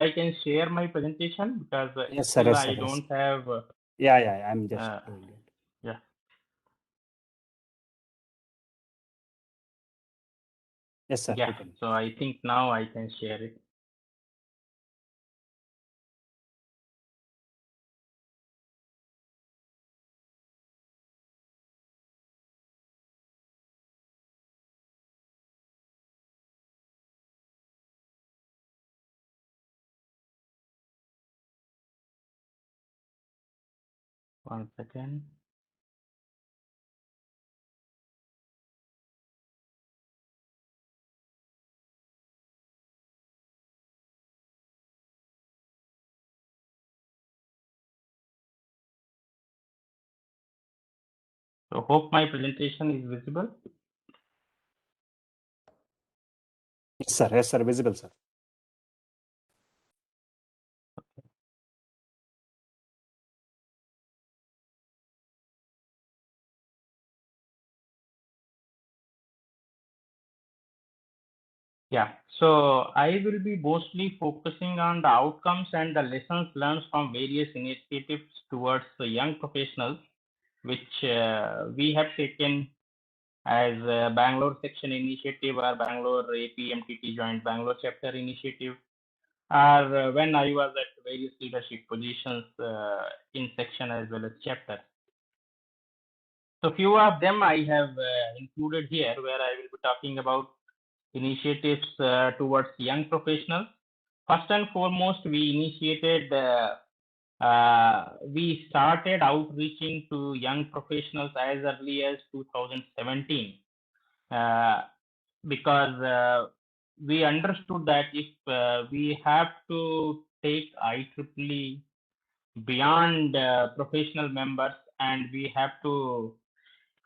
I can share my presentation because Yes, sir. still Yes, sir. I Yes. don't have. Yeah. I'm just doing it. Yeah. Yes, sir. Yeah. You can. So I think now I can share it. One second. So hope my presentation is visible. Yes, sir. Yes, sir. Visible, sir. Yeah. So I will be mostly focusing on the outcomes and the lessons learned from various initiatives towards the young professionals, which we have taken as Bangalore Section Initiative or Bangalore APMTT Joint Bangalore Chapter Initiative, or when I was at various leadership positions in section as well as chapter. So few of them I have included here, where I will be talking about initiatives towards young professionals. First and foremost, we started outreaching to young professionals as early as 2017, because we understood that if we have to take IEEE beyond professional members, and we have to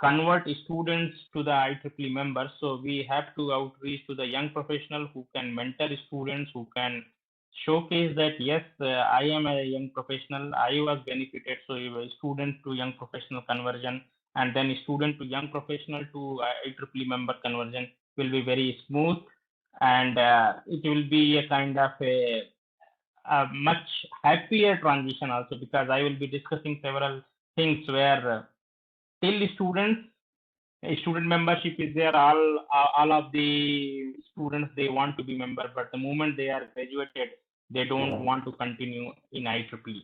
convert students to the IEEE members. So we have to outreach to the young professional who can mentor students, who can showcase that yes, I am a young professional, I was benefited. So a student to young professional conversion, and then student to young professional to IEEE member conversion will be very smooth, and it will be a kind of a much happier transition also, because I will be discussing several things where till students student membership is there, all of the students they want to be member, but the moment they are graduated they don't want to continue in IEEE.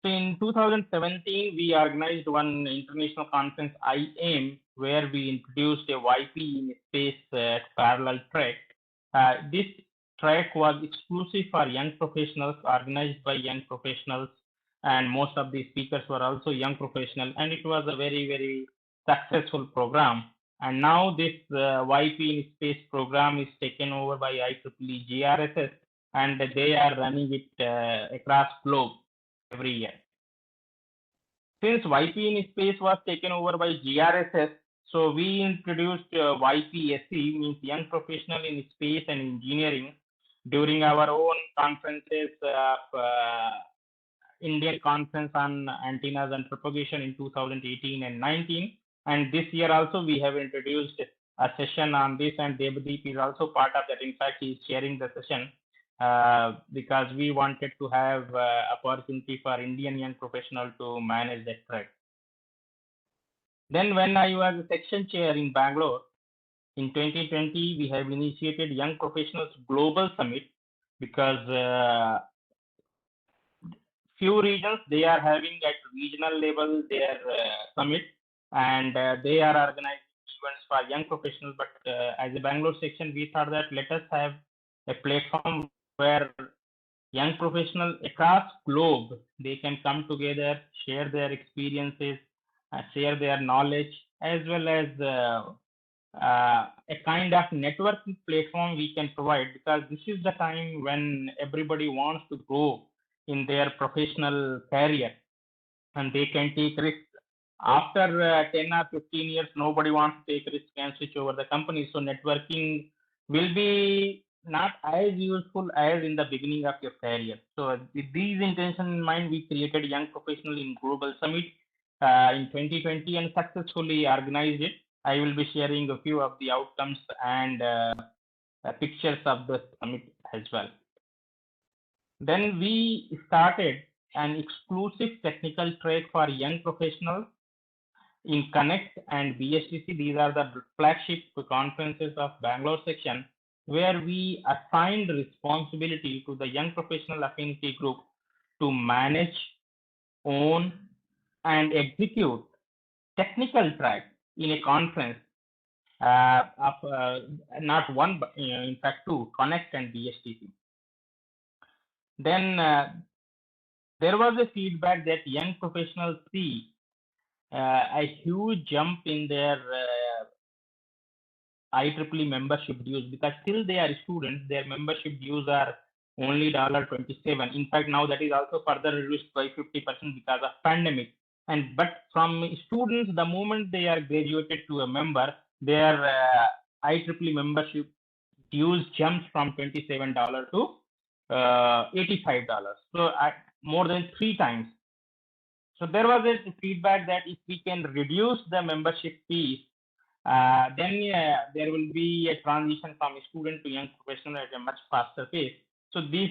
So in 2017 we organized one international conference, IAIM, where we introduced a YP in space parallel track. This track was exclusive for young professionals, organized by young professionals, and most of the speakers were also young professionals, and it was a very successful program. And now this YP in space program is taken over by IEEE GRSS, and they are running it across globe every year. Since YP in space was taken over by GRSS, so we introduced YPSC, means Young Professional in Space and Engineering, during our own conferences of Indian Conference on Antennas and Propagation in 2018 and 19. And this year also we have introduced a session on this, and Devdeep is also part of that. In fact, he is chairing the session because we wanted to have opportunity for Indian young professional to manage that track. Then when I was a section chair in Bangalore in 2020, we have initiated Young Professionals Global Summit, because few regions they are having at regional level their summit, and they are organizing events for young professionals. But as a Bangalore section, we thought that let us have a platform where young professionals across globe they can come together, share their experiences, share their knowledge, as well as a kind of networking platform we can provide, because this is the time when everybody wants to grow in their professional career, and they can take risks. After 10 or 15 years, nobody wants to take risk and switch over the company. So networking will be not as useful as in the beginning of your career. So with these intentions in mind, we created Young Professional in Global Summit in 2020 and successfully organized it. I will be sharing a few of the outcomes and pictures of the summit as well. Then we started an exclusive technical track for young professionals in Connect and BSTC. These are the flagship conferences of Bangalore section, where we assigned responsibility to the young professional affinity group to manage, own, and execute technical track in a conference of not one, but in fact two, Connect and BSTC. Then there was a feedback that young professionals see a huge jump in their IEEE membership dues, because still they are students, their membership dues are only $27. In fact, now that is also further reduced by 50% because of pandemic. And but from students, the moment they are graduated to a member, their IEEE membership dues jumps from $27 to $85. So more than 3 times. So there was a feedback that if we can reduce the membership fees, then there will be a transition from student to young professional at a much faster pace. So this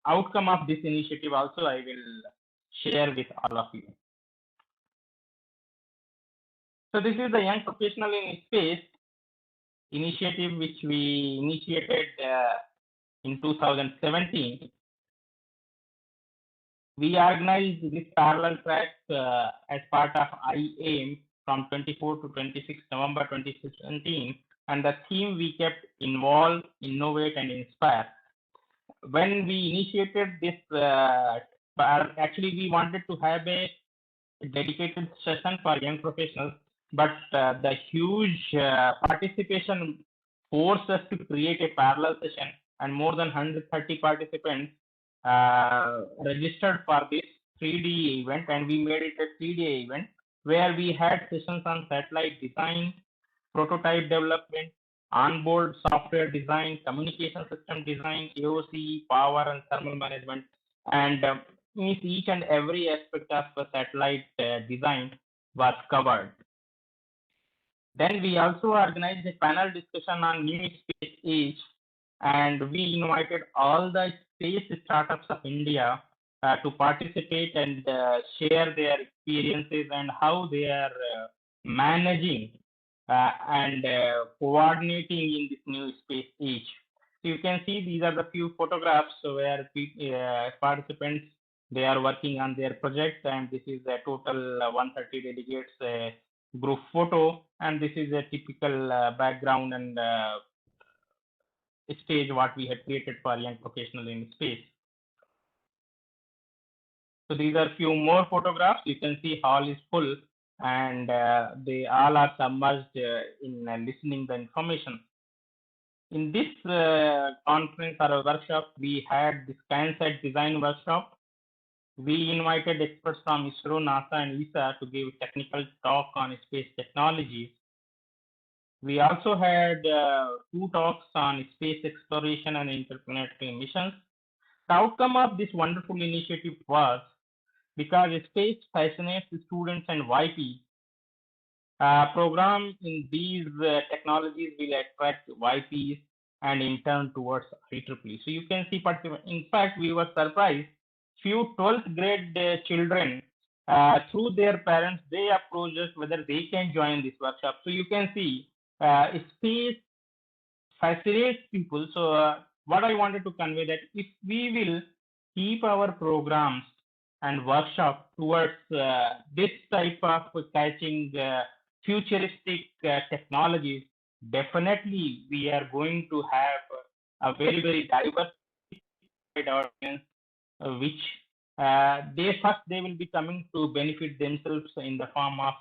outcome of this initiative also I will share with all of you. So this is the Young Professional in Space initiative, which we initiated in 2017. We organized this parallel track as part of IAIM from 24 to 26 November 2017, and the theme we kept: involve, innovate, and inspire. When we initiated this, actually we wanted to have a dedicated session for young professionals, but the huge participation forced us to create a parallel session, and more than 130 participants registered for this 3D event, and we made it a 3D event where we had sessions on satellite design, prototype development, onboard software design, communication system design, AOC, power and thermal management, and each and every aspect of the satellite design was covered. Then we also organized a panel discussion on new space age, and we invited all the space startups of India to participate and share their experiences and how they are managing and coordinating in this new space age. So you can see these are the few photographs where participants, they are working on their project, and this is a total 130 delegates group photo, and this is a typical background and stage what we had created for young professional in space. So these are few more photographs. You can see hall is full, and they all are submerged in listening the information. In this conference or workshop, we had this CANSAT design workshop. We invited experts from ISRO, NASA, and ESA to give technical talk on space technologies. We also had 2 talks on space exploration and interplanetary missions. The outcome of this wonderful initiative was, because space fascinates students and YP, program in these technologies will attract YPs and in turn towards IEEE. So you can see, in fact, we were surprised. Few 12th grade children, through their parents, they approached us whether they can join this workshop. So you can see space fascinates people. So what I wanted to convey that if we will keep our programs and workshop towards this type of catching futuristic technologies, definitely we are going to have a very, very diverse audience, which they will be coming to benefit themselves in the form of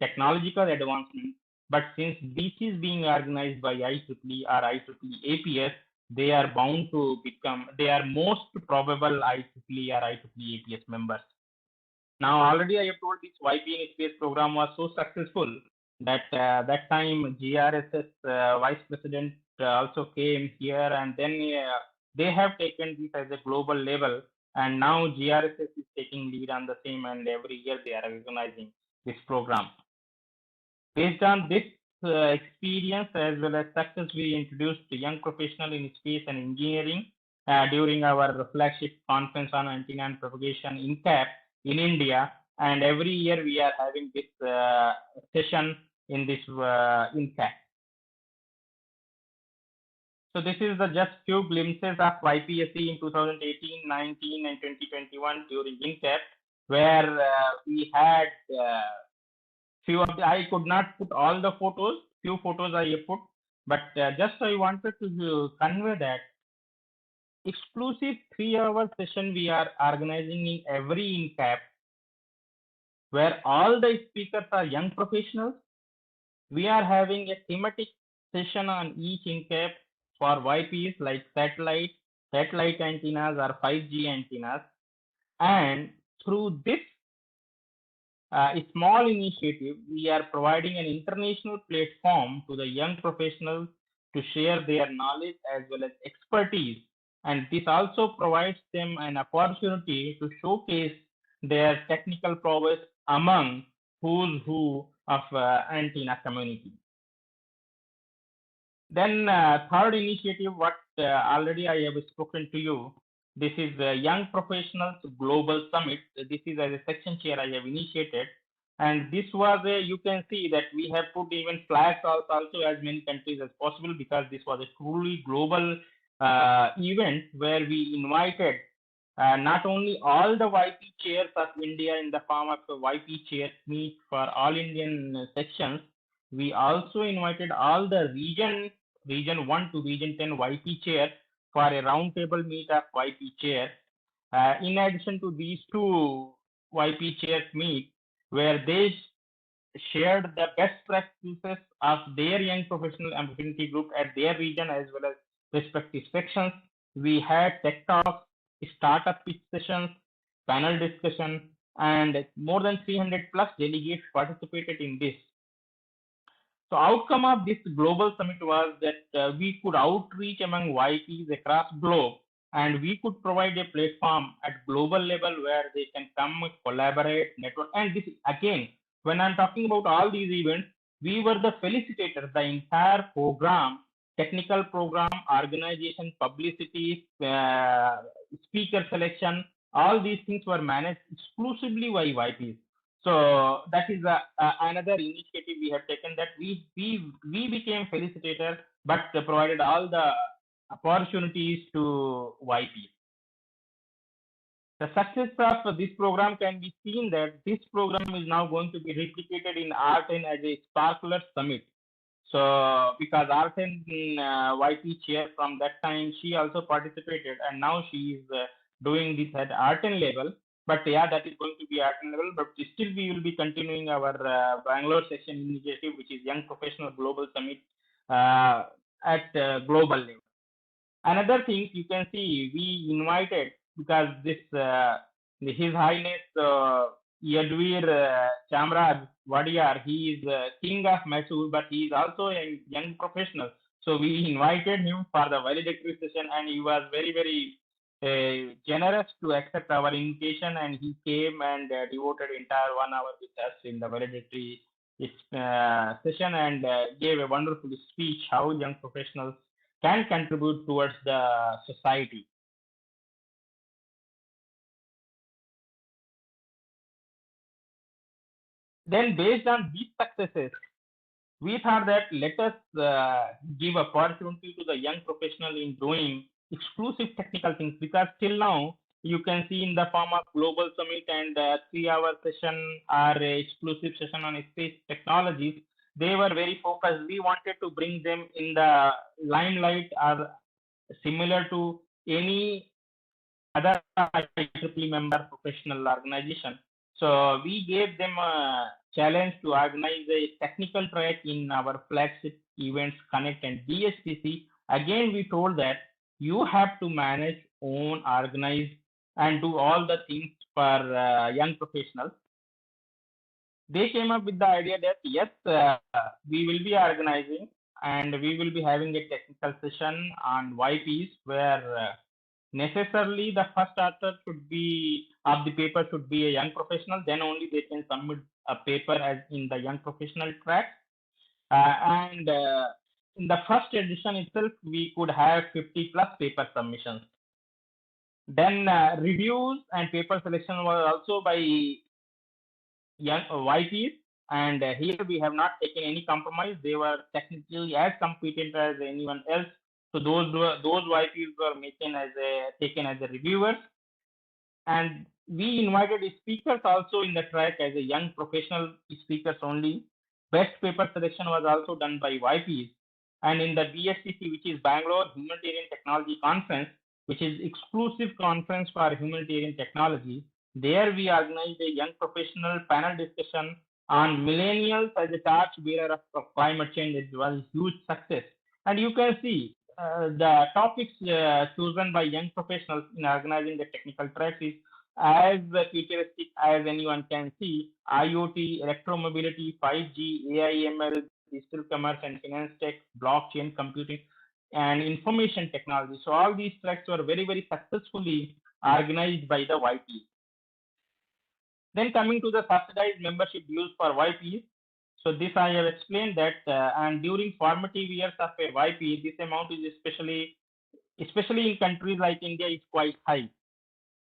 technological advancement. But since this is being organized by IEEE or IEEE APS, they are bound to become, they are most probable IEEE or IEEE APS members. Now, already I have told this YP in Space program was so successful that that time GRSS Vice President also came here, and then they have taken this as a global level, and now GRSS is taking lead on the same, and every year they are organizing this program. Based on this experience as well as success, we introduced the young professional in space and engineering during our flagship conference on antenna and propagation INCAP in India. And every year we are having this session in this INCAP. So this is the just few glimpses of YPSC in 2018, 19, and 2021 during INCAP, where we had few of the, I could not put all the photos, few photos I put, but just I wanted to convey that exclusive 3-hour session we are organizing in every INCAP, where all the speakers are young professionals. We are having a thematic session on each INCAP for YPs like satellite antennas or 5G antennas. And through this small initiative, we are providing an international platform to the young professionals to share their knowledge as well as expertise. And this also provides them an opportunity to showcase their technical prowess among who's who of antenna community. Then third initiative, what already I have spoken to you, this is Young Professionals Global Summit. This is as a section chair I have initiated. And this was you can see that we have put even flags also as many countries as possible, because this was a truly global event where we invited not only all the YP chairs of India in the form of a YP chair meet for all Indian sections. We also invited all the region 1 to region 10 YP chair for a roundtable meet of YP chair. In addition to these two YP chairs meet, where they shared the best practices of their young professional affinity group at their region as well as respective sections. We had tech talks, startup pitch sessions, panel discussion, and more than 300 plus delegates participated in this. So outcome of this global summit was that we could outreach among YPs across globe, and we could provide a platform at global level where they can come, collaborate, network. And this again, when I'm talking about all these events, we were the facilitators, the entire program, technical program, organization, publicity, speaker selection, all these things were managed exclusively by YPs. So that is another initiative we have taken, that we became facilitator, but provided all the opportunities to YP. The success of this program can be seen that this program is now going to be replicated in R10 as a Sparkler Summit. So because R10 YP chair from that time, she also participated, and now she is doing this at R10 level. But yeah, that is going to be R10 level, but still we will be continuing our Bangalore section initiative, which is Young Professional Global Summit at global level. Another thing you can see, we invited, because this His Highness Yadvir Chamraj Wadiyar, he is king of Mysore, but he is also a young professional. So we invited him for the valedictory session, and he was very, very generous to accept our invitation, and he came and devoted entire 1 hour with us in the valedictory session, and gave a wonderful speech how young professionals can contribute towards the society. Then based on these successes, we thought that let us give opportunity to the young professional in doing exclusive technical things, because till now you can see in the form of global summit and 3-hour session or exclusive session on space technologies, they were very focused. We wanted to bring them in the limelight or similar to any other IEEE member professional organization. So we gave them a challenge to organize a technical track in our flagship events, Connect and DSPC. Again, we told that you have to manage, own, organize, and do all the things for young professionals. They came up with the idea that yes, we will be organizing and we will be having a technical session on YPs where necessarily the first author should be of the paper should be a young professional. Then only they can submit a paper as in the young professional track. And in the first edition itself, we could have 50 plus paper submissions. Then reviews and paper selection was also by young YPs, and here we have not taken any compromise. They were technically as competent as anyone else. So those YPs were taken as a reviewers, and we invited speakers also in the track as a young professional speakers only. Best paper selection was also done by YPs, and in the BSTC, which is Bangalore Humanitarian Technology Conference, which is exclusive conference for humanitarian technology. There we organized a young professional panel discussion on millennials as a torch bearer of climate change. It was a huge success. And you can see the topics chosen by young professionals in organizing the technical tracks is as futuristic as anyone can see: IoT, electromobility, 5G, AI, ML, digital commerce and finance tech, blockchain, computing, and information technology. So all these tracks were very, very successfully organized by the YP. Then coming to the subsidized membership dues for YPs. So this I have explained that, and during formative years of a YP, this amount is especially in countries like India, is quite high.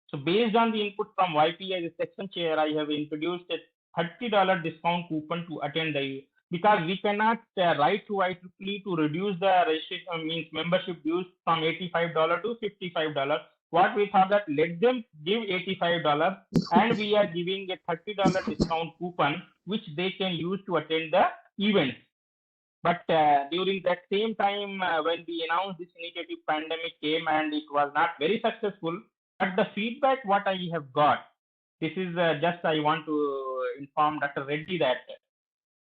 So based on the input from YP as a section chair, I have introduced a $30 discount coupon to attend the, because we cannot write to IEEE to reduce the registration means membership dues from $85 to $55. What we thought that let them give $85 and we are giving a $30 discount coupon which they can use to attend the events. But during that same time, when we announced this initiative, pandemic came and it was not very successful. But the feedback what I have got, this is just I want to inform Dr. Reddy that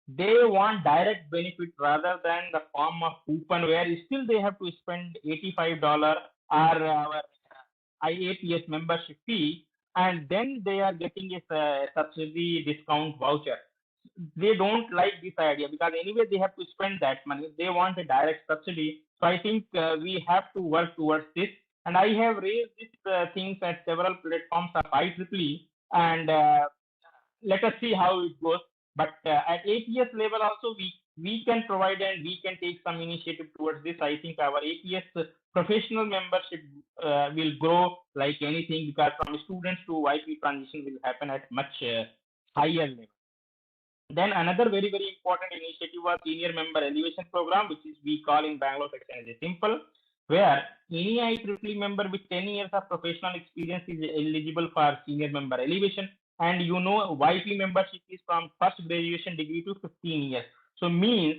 they want direct benefit rather than the form of coupon where still they have to spend $85 or our IAPS membership fee, and then they are getting a subsidy discount voucher. They don't like this idea because anyway they have to spend that money. They want a direct subsidy. So I think we have to work towards this. And I have raised these things at several platforms of IEEE, and let us see how it goes. But at APS level also, we can provide and we can take some initiative towards this. I think our APS professional membership will grow like anything, because from students to YP transition will happen at much higher level. Then another very, very important initiative was senior member elevation program, which is we call in Bangalore section as a simple, where any IEEE member with 10 years of professional experience is eligible for senior member elevation. And you know, YP membership is from first graduation degree to 15 years. So means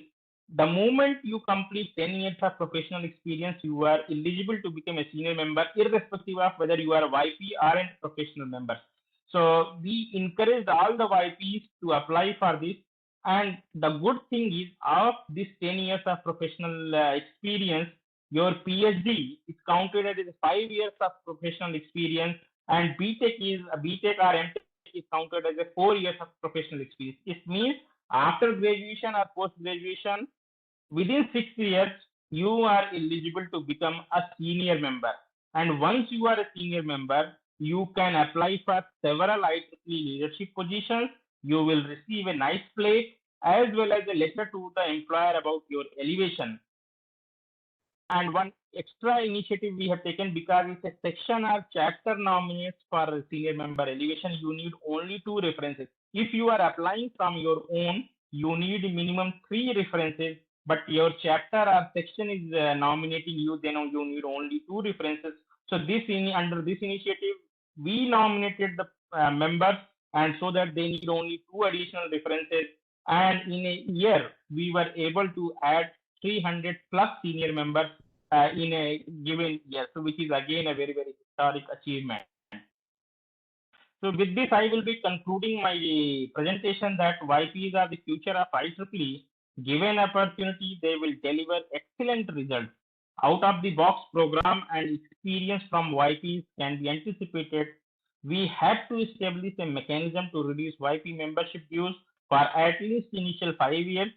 the moment you complete 10 years of professional experience, you are eligible to become a senior member, irrespective of whether you are a YP or a professional member. So we encouraged all the YPs to apply for this. And the good thing is, of this 10 years of professional experience, your PhD is counted as 5 years of professional experience, and BTech or MTech is counted as 4 years of professional experience. It means after graduation or post graduation, within 6 years, you are eligible to become a senior member. And once you are a senior member, you can apply for several IEEE leadership positions. You will receive a nice plate as well as a letter to the employer about your elevation. And one extra initiative we have taken, because it's a section or chapter nominates for senior member elevation, you need only 2 references. If you are applying from your own, you need minimum 3 references, but your chapter or section is nominating you, then you need only 2 references. So under this initiative, we nominated the members, and so that they need only 2 additional references. And in a year, we were able to add 300 plus senior members in a given year, so which is again a very, very historic achievement. So with this, I will be concluding my presentation that YPs are the future of IEEE. Given opportunity, they will deliver excellent results. Out of the box program and experience from YPs can be anticipated. We have to establish a mechanism to reduce YP membership dues for at least initial 5 years.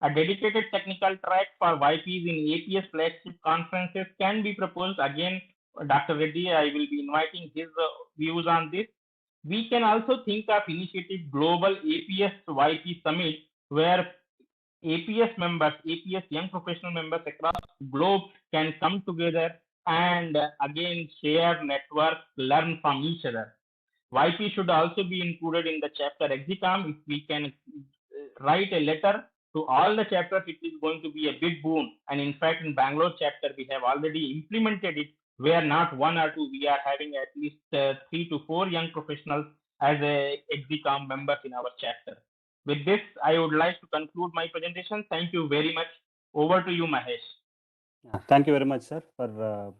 A dedicated technical track for YPs in APS flagship conferences can be proposed. Again, Dr. Reddy, I will be inviting his views on this. We can also think of initiative Global APS YP Summit, where APS members, APS young professional members across the globe can come together and again share, network, learn from each other. YP should also be included in the chapter ExeCom. If we can write a letter to all the chapters, it is going to be a big boon. And in fact, in Bangalore chapter, we have already implemented it, where not one or two, we are having at least 3 to 4 young professionals as a ExeCom members in our chapter. With this, I would like to conclude my presentation. Thank you very much. Over to you, Mahesh. Thank you very much, sir, for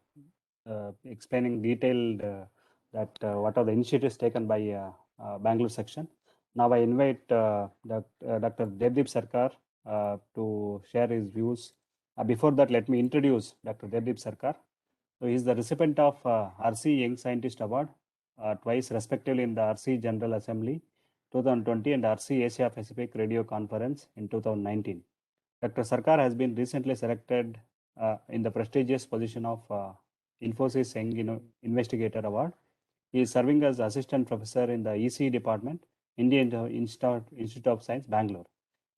explaining detailed that what are the initiatives taken by Bangalore section. Now I invite Dr. Devdeep Sarkar to share his views. Before that, let me introduce Dr. Devdeep Sarkar. So he is the recipient of RC Young Scientist Award twice respectively in the RC General Assembly 2020 and RC Asia Pacific Radio Conference in 2019. Dr. Sarkar has been recently selected in the prestigious position of Infosys Young Investigator Award. He is serving as Assistant Professor in the EC Department, Indian Institute of Science, Bangalore.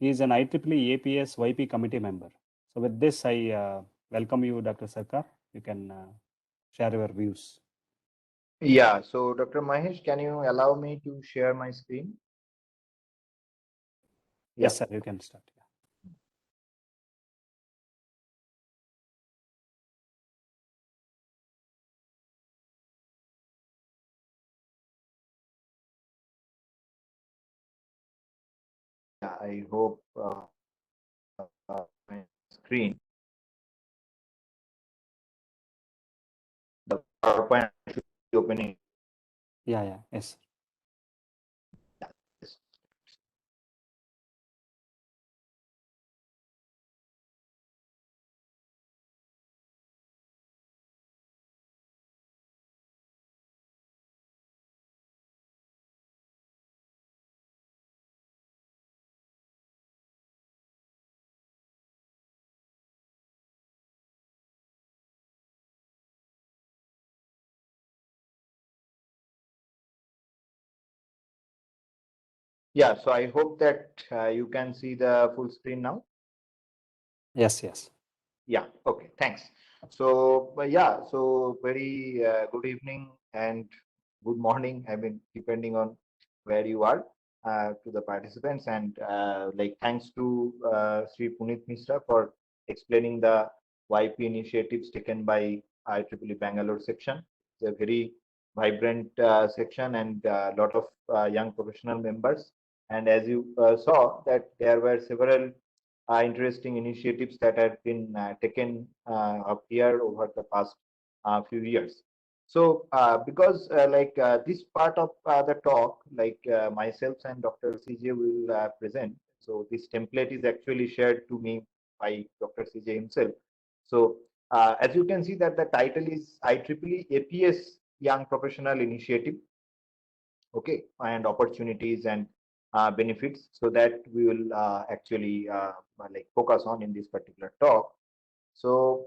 He is an IEEE APS YP committee member. So with this, I welcome you, Dr. Sarkar. You can share your views. Yeah, so Dr. Mahesh, can you allow me to share my screen? Yes, sir, you can start. Yeah, I hope my screen, the PowerPoint should be opening. Yeah, yes. Yes. Yeah, so I hope that you can see the full screen now. Yes. Yeah, okay, thanks. So, yeah, so very good evening and good morning, I mean, depending on where you are, to the participants. And like, thanks to Sri Punit Mishra for explaining the YP initiatives taken by IEEE Bangalore section. It's a very vibrant section and a lot of young professional members. And as you saw, that there were several interesting initiatives that have been taken up here over the past few years. So, because this part of the talk, like myself and Dr. CJ will present. So, this template is actually shared to me by Dr. CJ himself. So, as you can see that the title is IEEE APS Young Professional Initiative, okay, and opportunities and benefits. So that we will actually like focus on in this particular talk. So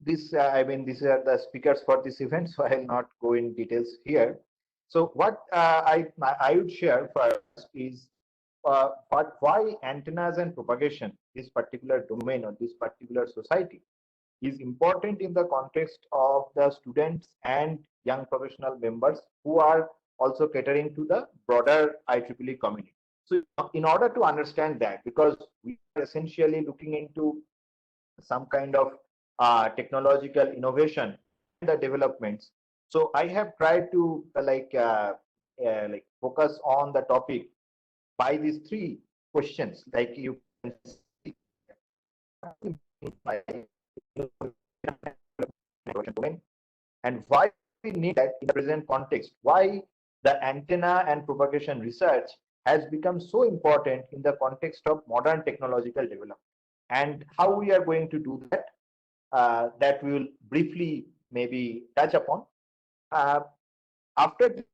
this I mean, these are the speakers for this event, so I'll not go in details here. So what I would share first is but why antennas and propagation, this particular domain or this particular society, is important in the context of the students and young professional members who are also catering to the broader IEEE community. So in order to understand that, because we are essentially looking into some kind of technological innovation and the developments. So I have tried to like focus on the topic by these three questions, like you can see by domain, and why we need that in the present context, why the antenna and propagation research has become so important in the context of modern technological development, and how we are going to do that, that we will briefly maybe touch upon. Uh, after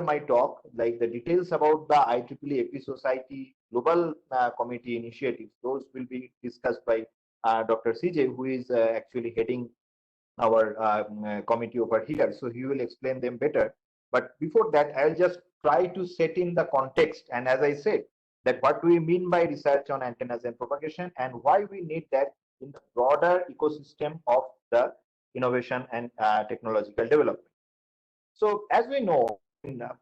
my talk, like the details about the IEEE AP Society Global Committee initiatives, those will be discussed by Dr. CJ, who is actually heading our committee over here. So he will explain them better. But before that, I'll just try to set in the context. And as I said, that what do we mean by research on antennas and propagation, and why we need that in the broader ecosystem of the innovation and technological development. So as we know,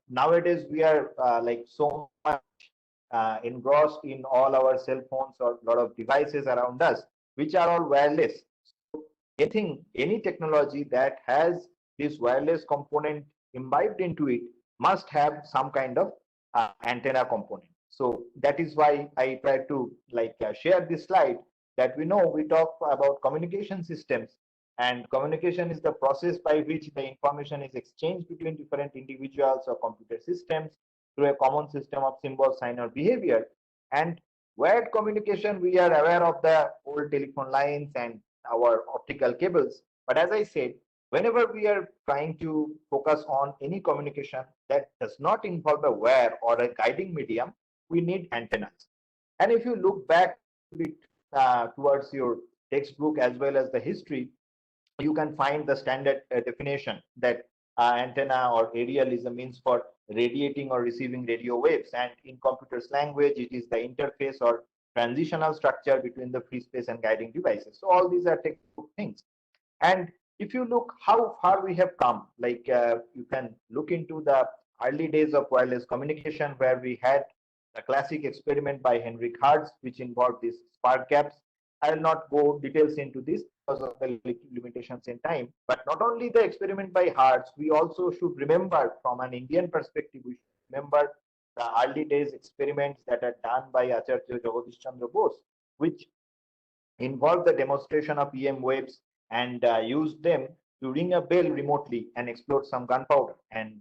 nowadays we are like so much engrossed in all our cell phones or a lot of devices around us, which are all wireless. So any technology that has this wireless component imbibed into it must have some kind of antenna component. So that is why I try to share this slide, that we talk about communication systems, and communication is the process by which the information is exchanged between different individuals or computer systems through a common system of symbols, sign, or behavior. And wired communication, we are aware of the old telephone lines and our optical cables. But as I said, whenever we are trying to focus on any communication that does not involve a wire or a guiding medium, we need antennas. And if you look back a bit towards your textbook as well as the history, you can find the standard definition that antenna or aerial is a means for radiating or receiving radio waves, and in computer's language it is the interface or transitional structure between the free space and guiding devices. So all these are textbook things. And if you look how far we have come, you can look into the early days of wireless communication, where we had the classic experiment by Henrik Hertz, which involved these spark gaps. I will not go details into this because of the limitations in time. But not only the experiment by Hertz, we also should remember, from an Indian perspective, we should remember the early days experiments that are done by Acharya Jagadish Chandra Bose, which involved the demonstration of EM waves and used them to ring a bell remotely and explode some gunpowder, and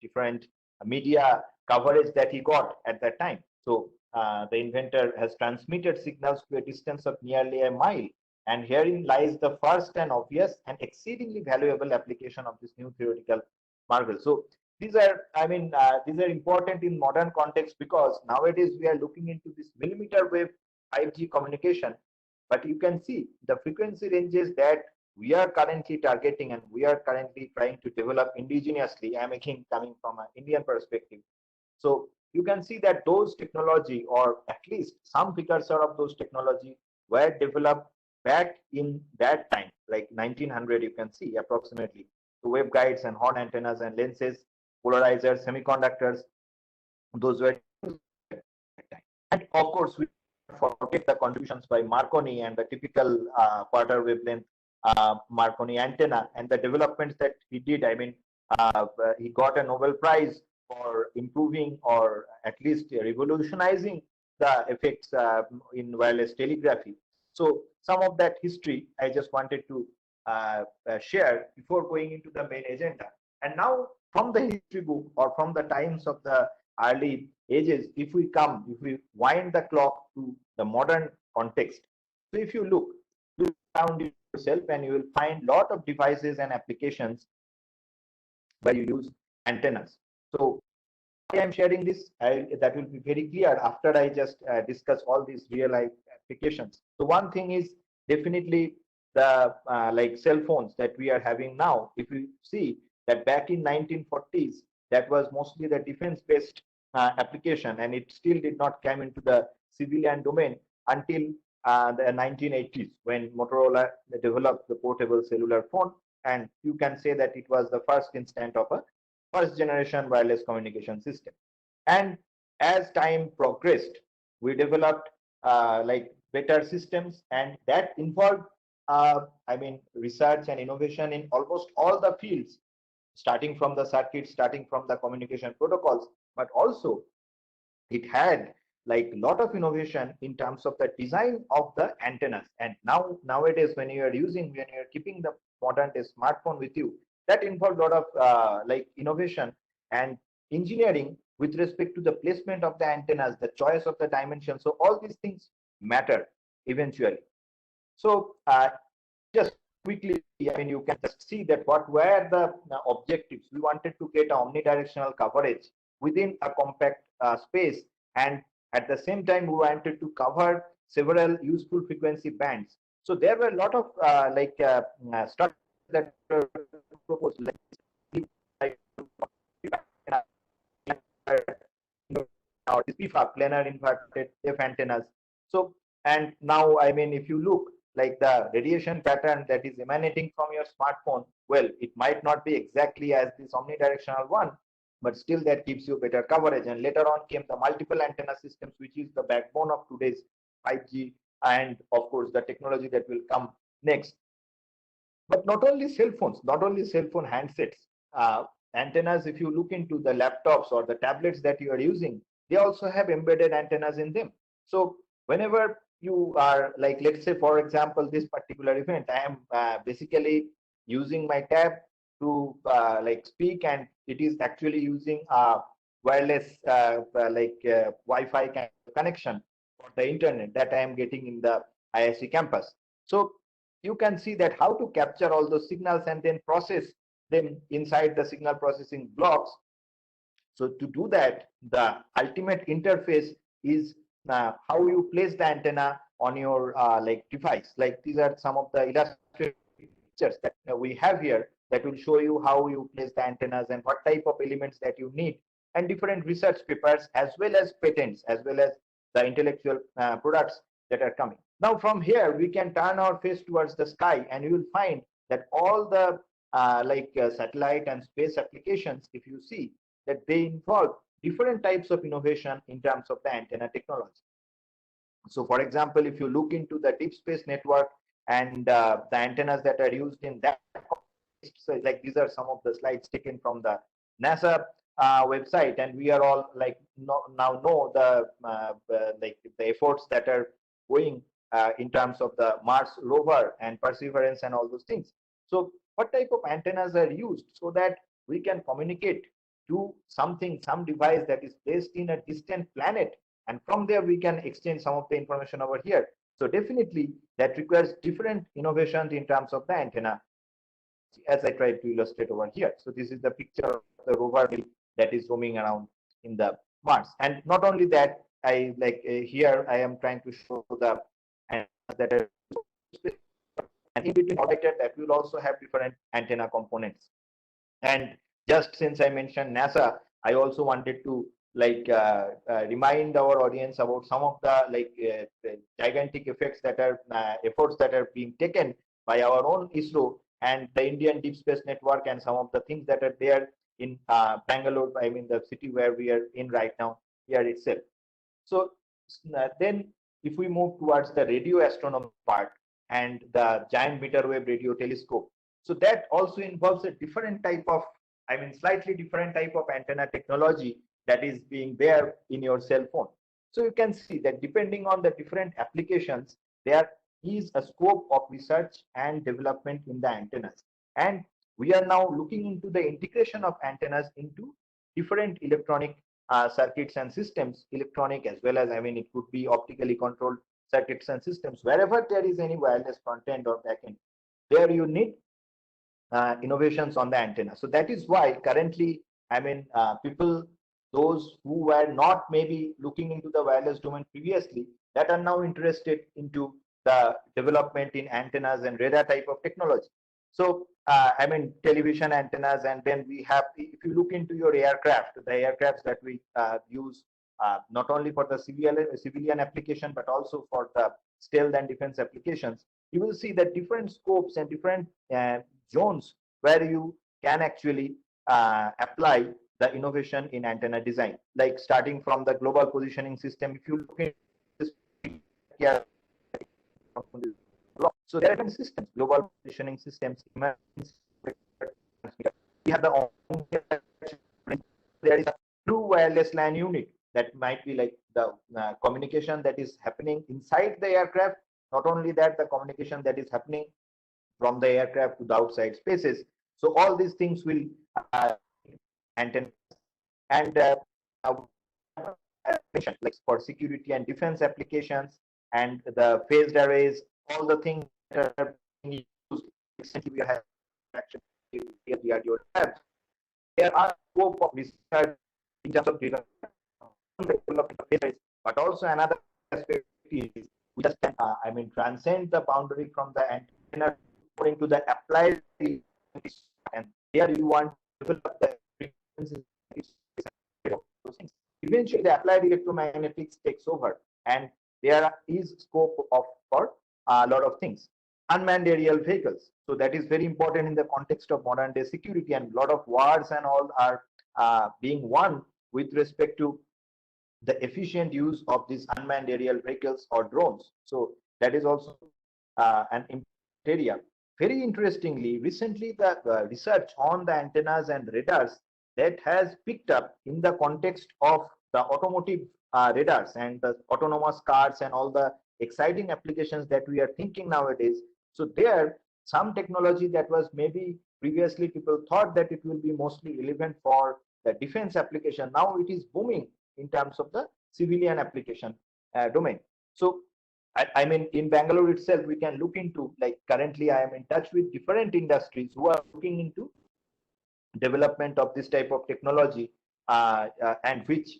different media coverage that he got at that time. So the inventor has transmitted signals to a distance of nearly a mile, and herein lies the first and obvious and exceedingly valuable application of this new theoretical marvel. So these are, these are important in modern context, because nowadays we are looking into this millimeter wave 5G communication, but you can see the frequency ranges that we are currently targeting and we are currently trying to develop indigenously. I'm again coming from an Indian perspective. So you can see that those technology, or at least some precursor of those technology, were developed back in that time, like 1900. You can see approximately the waveguides and horn antennas and lenses, polarizers, semiconductors. Those were used at that time. And of course, we forget the contributions by Marconi and the typical quarter wavelength Marconi antenna and the developments that he did. He got a Nobel Prize for improving, or at least revolutionizing, the effects in wireless telegraphy. So some of that history I just wanted to share before going into the main agenda. And now, from the history book or from the times of the early ages, if we wind the clock to the modern context. So if you look around yourself, and you will find lot of devices and applications where you use antennas. So why I'm sharing this, that will be very clear after I just discuss all these real life applications. So one thing is definitely the cell phones that we are having now. If you see that back in 1940s, that was mostly the defense based application, and it still did not come into the civilian domain until the 1980s, when Motorola developed the portable cellular phone. And you can say that it was the first instant of a first generation wireless communication system. And as time progressed, we developed better systems, and that involved research and innovation in almost all the fields, starting from the circuits, starting from the communication protocols, but also it had lot of innovation in terms of the design of the antennas. And nowadays, when you're keeping the modern day smartphone with you, that involved a lot of innovation and engineering with respect to the placement of the antennas, the choice of the dimension. So all these things matter eventually. So just quickly, you can just see that what were the objectives. We wanted to get omnidirectional coverage within a compact space, and at the same time we wanted to cover several useful frequency bands. So there were a lot of structures that were proposed, or PFAP, planar inverted F antennas. So And now, I mean, if you look like the radiation pattern that is emanating from your smartphone, well, it might not be exactly as this omnidirectional one, but still that gives you better coverage. And later on came the multiple antenna systems, which is the backbone of today's 5G, and of course the technology that will come next. But not only cell phones, not only cell phone handsets, antennas, if you look into the laptops or the tablets that you are using, they also have embedded antennas in them. So whenever you are like, let's say, for example, this particular event, I am basically using my tab to like speak, and it is actually using a wireless Wi-Fi connection for the internet that I am getting in the IISc campus. So you can see that how to capture all those signals and then process them inside the signal processing blocks. So to do that, the ultimate interface is how you place the antenna on your like device. Like these are some of the illustrative pictures that we have here that will show you how you place the antennas and what type of elements that you need, and different research papers as well as patents, as well as the intellectual products that are coming. Now from here, we can turn our face towards the sky, and you will find that all the satellite and space applications, if you see, that they involve different types of innovation in terms of the antenna technology. So for example, if you look into the deep space network and the antennas that are used in that, so like these are some of the slides taken from the NASA website, and we are all like now know the efforts that are going in terms of the Mars rover and Perseverance and all those things. So what type of antennas are used so that we can communicate to something, some device that is placed in a distant planet, and from there we can exchange some of the information over here. So definitely that requires different innovations in terms of the antenna, as I tried to illustrate over here. So this is the picture of the rover that is roaming around in the Mars. And not only that, I like here I am trying to show the antennas that are, and in between that will also have different antenna components. And just since I mentioned NASA, I also wanted to like remind our audience about some of the gigantic effects that are efforts that are being taken by our own ISRO and the Indian Deep Space Network, and some of the things that are there in Bangalore, I mean the city where we are in right now here itself. So then if we move towards the radio astronomy part and the giant meter wave radio telescope, so that also involves a different type of, I mean slightly different type of antenna technology that is being there in your cell phone. So you can see that depending on the different applications, there is a scope of research and development in the antennas. And we are now looking into the integration of antennas into different electronic circuits and systems, electronic as well as, I mean, it could be optically controlled circuits and systems. Wherever there is any wireless content or backend, there you need innovations on the antenna. So that is why currently, I mean, people, those who were not maybe looking into the wireless domain previously, that are now interested into the development in antennas and radar type of technology. So I mean television antennas, and then we have, if you look into your aircraft, the aircrafts that we use not only for the civilian application but also for the stealth and defense applications, you will see that different scopes and different zones where you can actually apply the innovation in antenna design, like starting from the global positioning system. If you look at this, yeah, so there are different systems, global positioning systems. We have the there is a true wireless LAN unit that might be like the communication that is happening inside the aircraft. Not only that, the communication that is happening from the aircraft to the outside spaces. So all these things will antenna and like for security and defense applications, and the phased arrays, all the things that are being used. Recently, we have actually the DRDO labs. There are scope of research in terms of development of phased, but also another aspect is we just can, I mean, transcend the boundary from the antenna into the applied, and here you want to develop the frequencies. Eventually, the applied electromagnetics takes over, and there is scope of for a lot of things. Unmanned aerial vehicles. So that is very important in the context of modern day security, and a lot of wars and all are being won with respect to the efficient use of these unmanned aerial vehicles or drones. So that is also an important area. Very interestingly, recently the research on the antennas and radars that has picked up in the context of the automotive radars and the autonomous cars and all the exciting applications that we are thinking nowadays. So there, some technology that was maybe previously people thought that it will be mostly relevant for the defense application, now it is booming in terms of the civilian application domain. So I mean, in Bangalore itself, we can look into, like currently I am in touch with different industries who are looking into development of this type of technology and which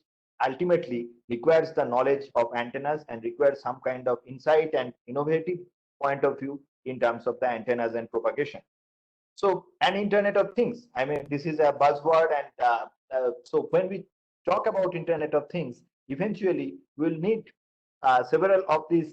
ultimately requires the knowledge of antennas and requires some kind of insight and innovative point of view in terms of the antennas and propagation. So an Internet of Things, I mean, this is a buzzword, and so when we talk about Internet of Things, eventually we'll need several of these,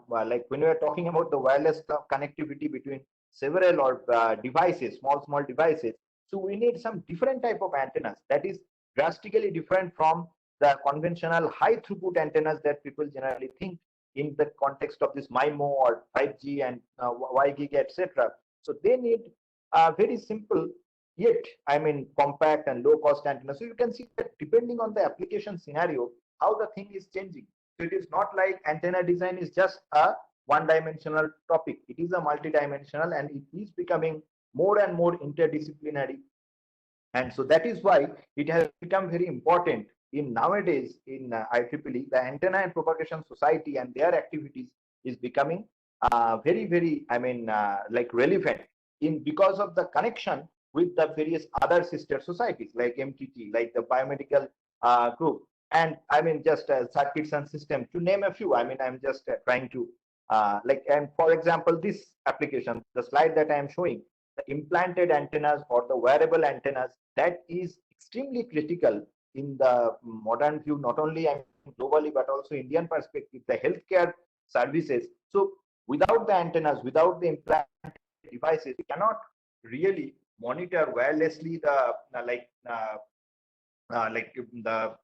like when we are talking about the wireless connectivity between several or devices, small devices. So we need some different type of antennas that is drastically different from the conventional high throughput antennas that people generally think in the context of this MIMO or 5G and WiGig, etc. So they need very simple yet, I mean, compact and low cost antenna. So you can see that depending on the application scenario, how the thing is changing. So it is not like antenna design is just a one-dimensional topic. It is a multi-dimensional, and it is becoming more and more interdisciplinary. And so that is why it has become very important in nowadays in IEEE. The Antenna and Propagation Society and their activities is becoming very, I mean, like relevant in because of the connection with the various other sister societies like MTT, like the biomedical group, and I mean just circuits and systems, to name a few. I mean, I'm just trying to like, and for example, this application, the slide that I am showing, the implanted antennas or the wearable antennas, that is extremely critical in the modern view, not only I mean, globally but also Indian perspective, the healthcare services. So without the antennas, without the implanted devices, we cannot really monitor wirelessly the like the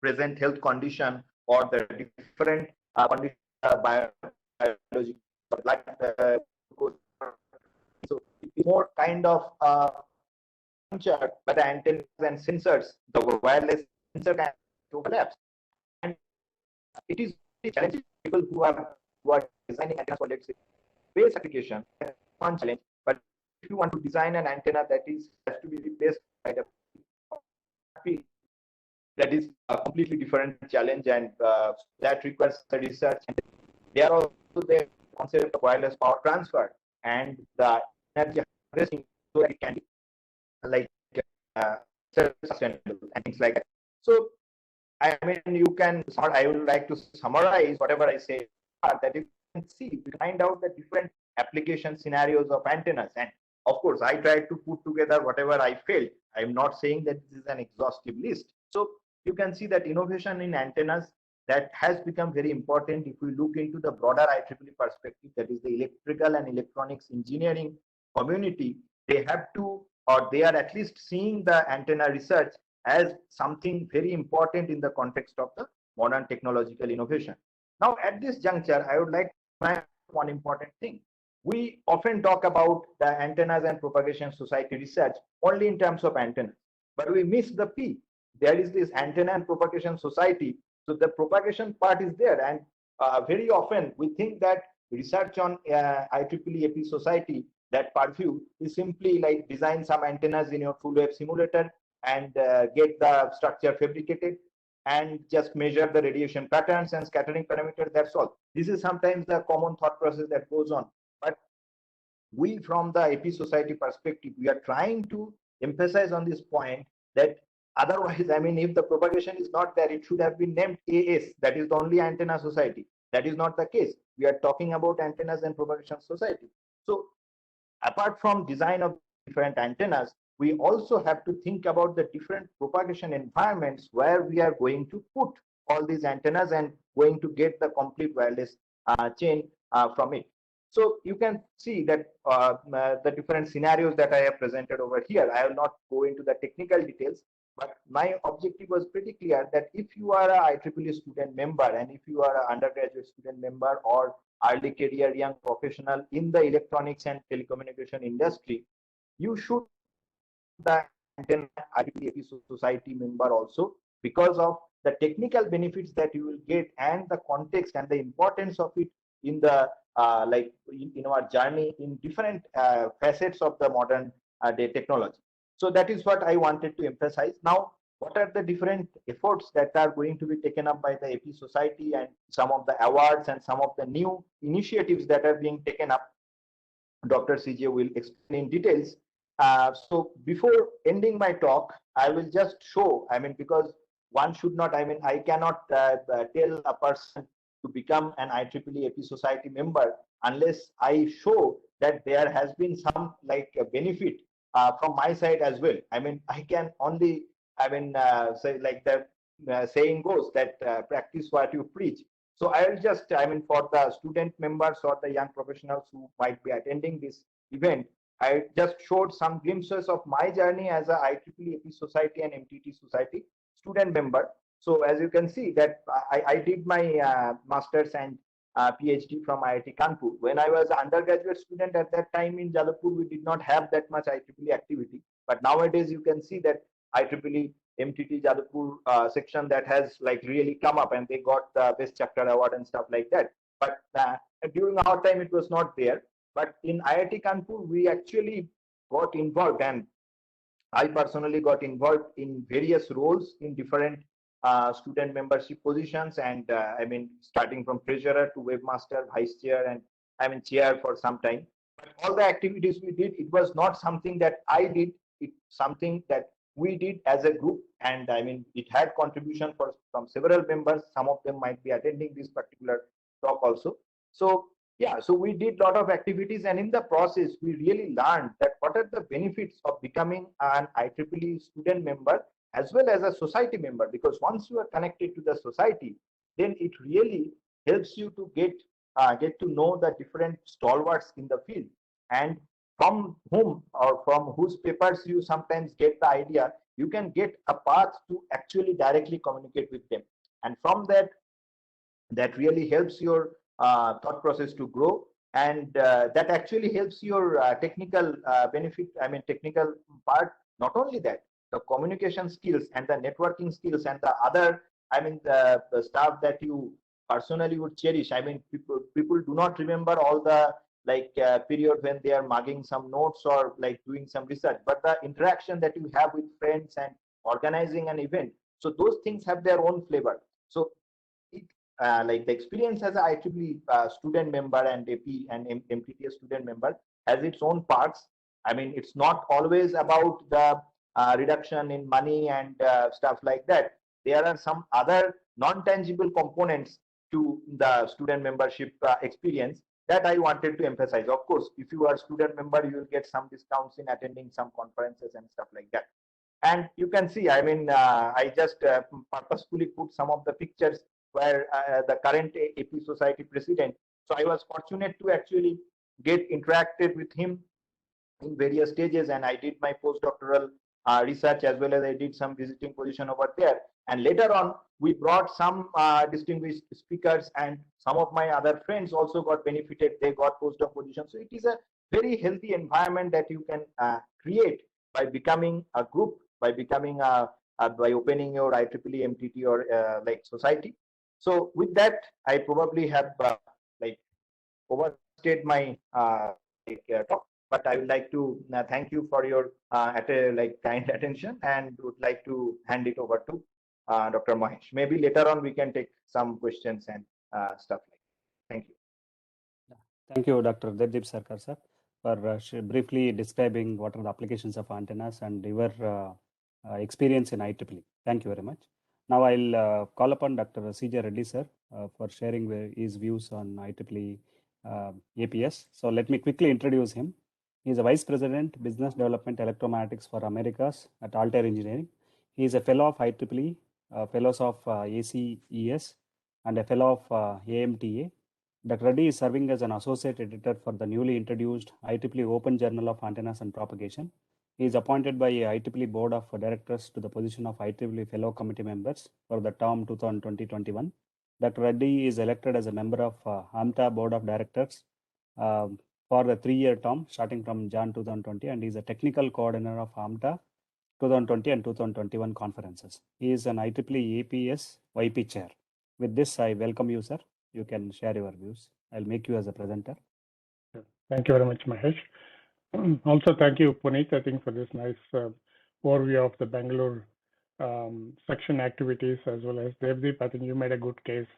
present health condition or the different condition biology, like so it's more kind of but the antennas and sensors, the wireless sensor can overlaps, and it is challenging people who are designing antennas for, let's say, space application. One challenge, but if you want to design an antenna that is has to be replaced by the that is a completely different challenge, and that requires the research. And there are also the concept of wireless power transfer and the energy harvesting, so that it can be like self-sustainable and things like that. So I mean, you can, I would like to summarize whatever I say, that you can see, you find out the different application scenarios of antennas. And of course, I tried to put together whatever I felt. I'm not saying that this is an exhaustive list. So you can see that innovation in antennas that has become very important if we look into the broader IEEE perspective, that is the electrical and electronics engineering community. They have to, or they are at least seeing the antenna research as something very important in the context of the modern technological innovation. Now, at this juncture, I would like to add one important thing. We often talk about the Antennas and Propagation Society research only in terms of antennas, but we miss the P. There is this Antenna and Propagation Society. So the propagation part is there, and very often we think that research on IEEE AP Society, that purview is simply like design some antennas in your full wave simulator and get the structure fabricated and just measure the radiation patterns and scattering parameters. That's all. This is sometimes the common thought process that goes on. But we, from the AP Society perspective, we are trying to emphasize on this point that otherwise, I mean, if the propagation is not there, it should have been named AS, that is the only antenna society. That is not the case. We are talking about Antennas and Propagation Society. So apart from design of different antennas, we also have to think about the different propagation environments where we are going to put all these antennas and going to get the complete wireless chain from it. So you can see that the different scenarios that I have presented over here. I will not go into the technical details, but my objective was pretty clear that if you are a IEEE student member and if you are an undergraduate student member or early career young professional in the electronics and telecommunication industry, you should the antenna IEEE society member also, because of the technical benefits that you will get and the context and the importance of it in the like in our journey in different facets of the modern day technology. So that is what I wanted to emphasize. Now, what are the different efforts that are going to be taken up by the AP Society and some of the awards and some of the new initiatives that are being taken up? Dr. CJ will explain in details. So before ending my talk, I will just show, because one should not, I cannot tell a person to become an IEEE AP Society member unless I show that there has been some benefit from my side as well. I can only, say like the saying goes that practice what you preach. So I will just, for the student members or the young professionals who might be attending this event, I just showed some glimpses of my journey as a IEEE AP Society and MTT Society student member. So as you can see that I did my master's and PhD from IIT Kanpur. When I was an undergraduate student at that time in Jalapur, we did not have that much IEEE activity. But nowadays you can see that IEEE MTT Jalapur section that has really come up, and they got the best chapter award and stuff like that. But during our time, it was not there. But in IIT Kanpur, we actually got involved, and I personally got involved in various roles in different student membership positions, and starting from treasurer to webmaster, vice chair, and chair for some time. But all the activities we did, it was not something that I did. It's something that we did as a group, and it had contribution from several members. Some of them might be attending this particular talk also. So yeah, so we did a lot of activities, and in the process we really learned that what are the benefits of becoming an IEEE student member as well as a society member, because once you are connected to the society, then it really helps you to get to know the different stalwarts in the field, and from whom or from whose papers you sometimes get the idea, you can get a path to actually directly communicate with them, and from that really helps your thought process to grow, and that actually helps your technical benefit, technical part. Not only that, the communication skills and the networking skills and the other, the stuff that you personally would cherish. People do not remember all the period when they are mugging some notes or doing some research, but the interaction that you have with friends and organizing an event, so those things have their own flavor. So the experience as an IEEE student member and AP and MTT student member has its own parts. It's not always about the reduction in money and stuff like that. There are some other non-tangible components to the student membership experience that I wanted to emphasize. Of course, if you are a student member, you will get some discounts in attending some conferences and stuff like that. And you can see, I just purposefully put some of the pictures where the current AP Society president. So I was fortunate to actually get interacted with him in various stages, and I did my postdoctoral research as well as I did some visiting position over there. And later on, we brought some distinguished speakers, and some of my other friends also got benefited. They got postdoc positions. So it is a very healthy environment that you can create by becoming a group, by becoming by opening your IEEE MTT or society. So with that, I probably have overstayed my talk, but I would like to thank you for your kind attention, and would like to hand it over to Dr. Mahesh. Maybe later on we can take some questions and stuff like that. Thank you. Thank you, Dr. Devdeep Sarkar sir, for briefly describing what are the applications of antennas and your experience in IEEE. Thank you very much. Now I'll call upon Dr. CJ Reddy sir for sharing his views on IEEE APS. So let me quickly introduce him. He is a Vice President, Business Development Electromagnetics for Americas at Altair Engineering. He is a fellow of IEEE fellows of ACES, and a fellow of AMTA. Dr. Reddy is serving as an associate editor for the newly introduced IEEE Open Journal of Antennas and Propagation. He is appointed by IEEE Board of Directors to the position of IEEE Fellow Committee members for the term 2020-21. Dr. Reddy is elected as a member of AMTA Board of Directors for the 3-year term starting from Jan 2020, and is a technical coordinator of AMTA 2020 and 2021 conferences. He is an IEEE APS YP chair. With this, I welcome you, sir. You can share your views. I'll make you as a presenter. Thank you very much, Mahesh. Also, thank you, Puneet, I think, for this nice overview of the Bangalore section activities, as well as Devdeep. I think you made a good case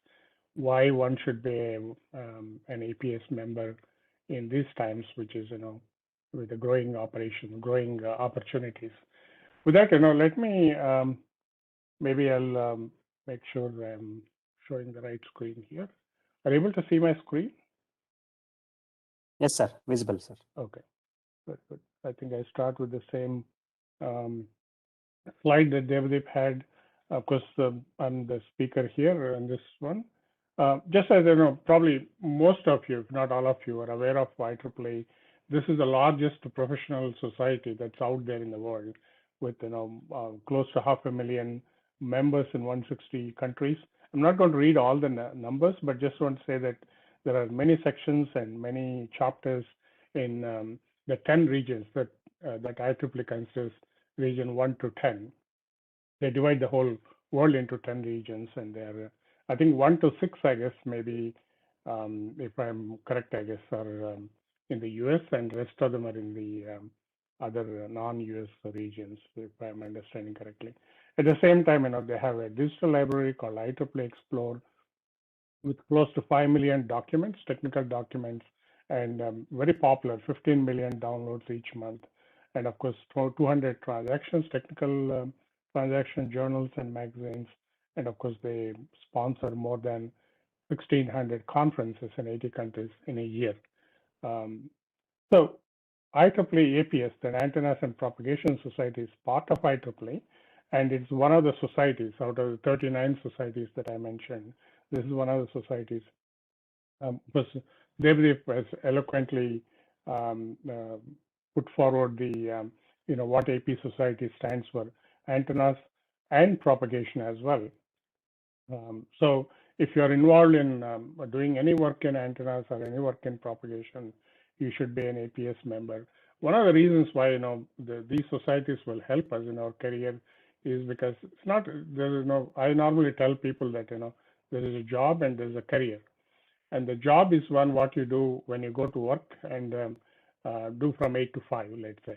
why one should be an APS member in these times, which is, with the growing operation, growing opportunities. With that, let me, maybe I'll make sure I'm showing the right screen here. Are you able to see my screen? Yes, sir. Visible, sir. Okay, good, good. I think I start with the same slide that Devdeep had. Of course, I'm the speaker here on this one. Just as you know, probably most of you, if not all of you, are aware of IEEE. This is the largest professional society that's out there in the world, with close to 500,000 members in 160 countries. I'm not going to read all the numbers, but just want to say that there are many sections and many chapters in the 10 regions that IEEE considers region 1 to 10. They divide the whole world into 10 regions, and they're, I think, 1 to 6, I guess, maybe, if I'm correct, I guess, are in the US, and the rest of them are in the other non-US regions, if I'm understanding correctly. At the same time, they have a digital library called IEEE Explore, with close to 5 million documents, technical documents, and very popular, 15 million downloads each month. And of course, 200 transactions, technical transaction journals and magazines. And of course, they sponsor more than 1,600 conferences in 80 countries in a year. So IEEE APS, the Antennas and Propagation Society, is part of IEEE, and it's one of the societies out of the 39 societies that I mentioned. This is one of the societies. Because Devdeep has eloquently put forward the what AP Society stands for: antennas and propagation as well. So if you're involved in doing any work in antennas or any work in propagation, you should be an APS member. One of the reasons why these societies will help us in our career is because it's not, there is no, I normally tell people that there is a job and there's a career. And the job is what you do when you go to work and do from 8 to 5, let's say.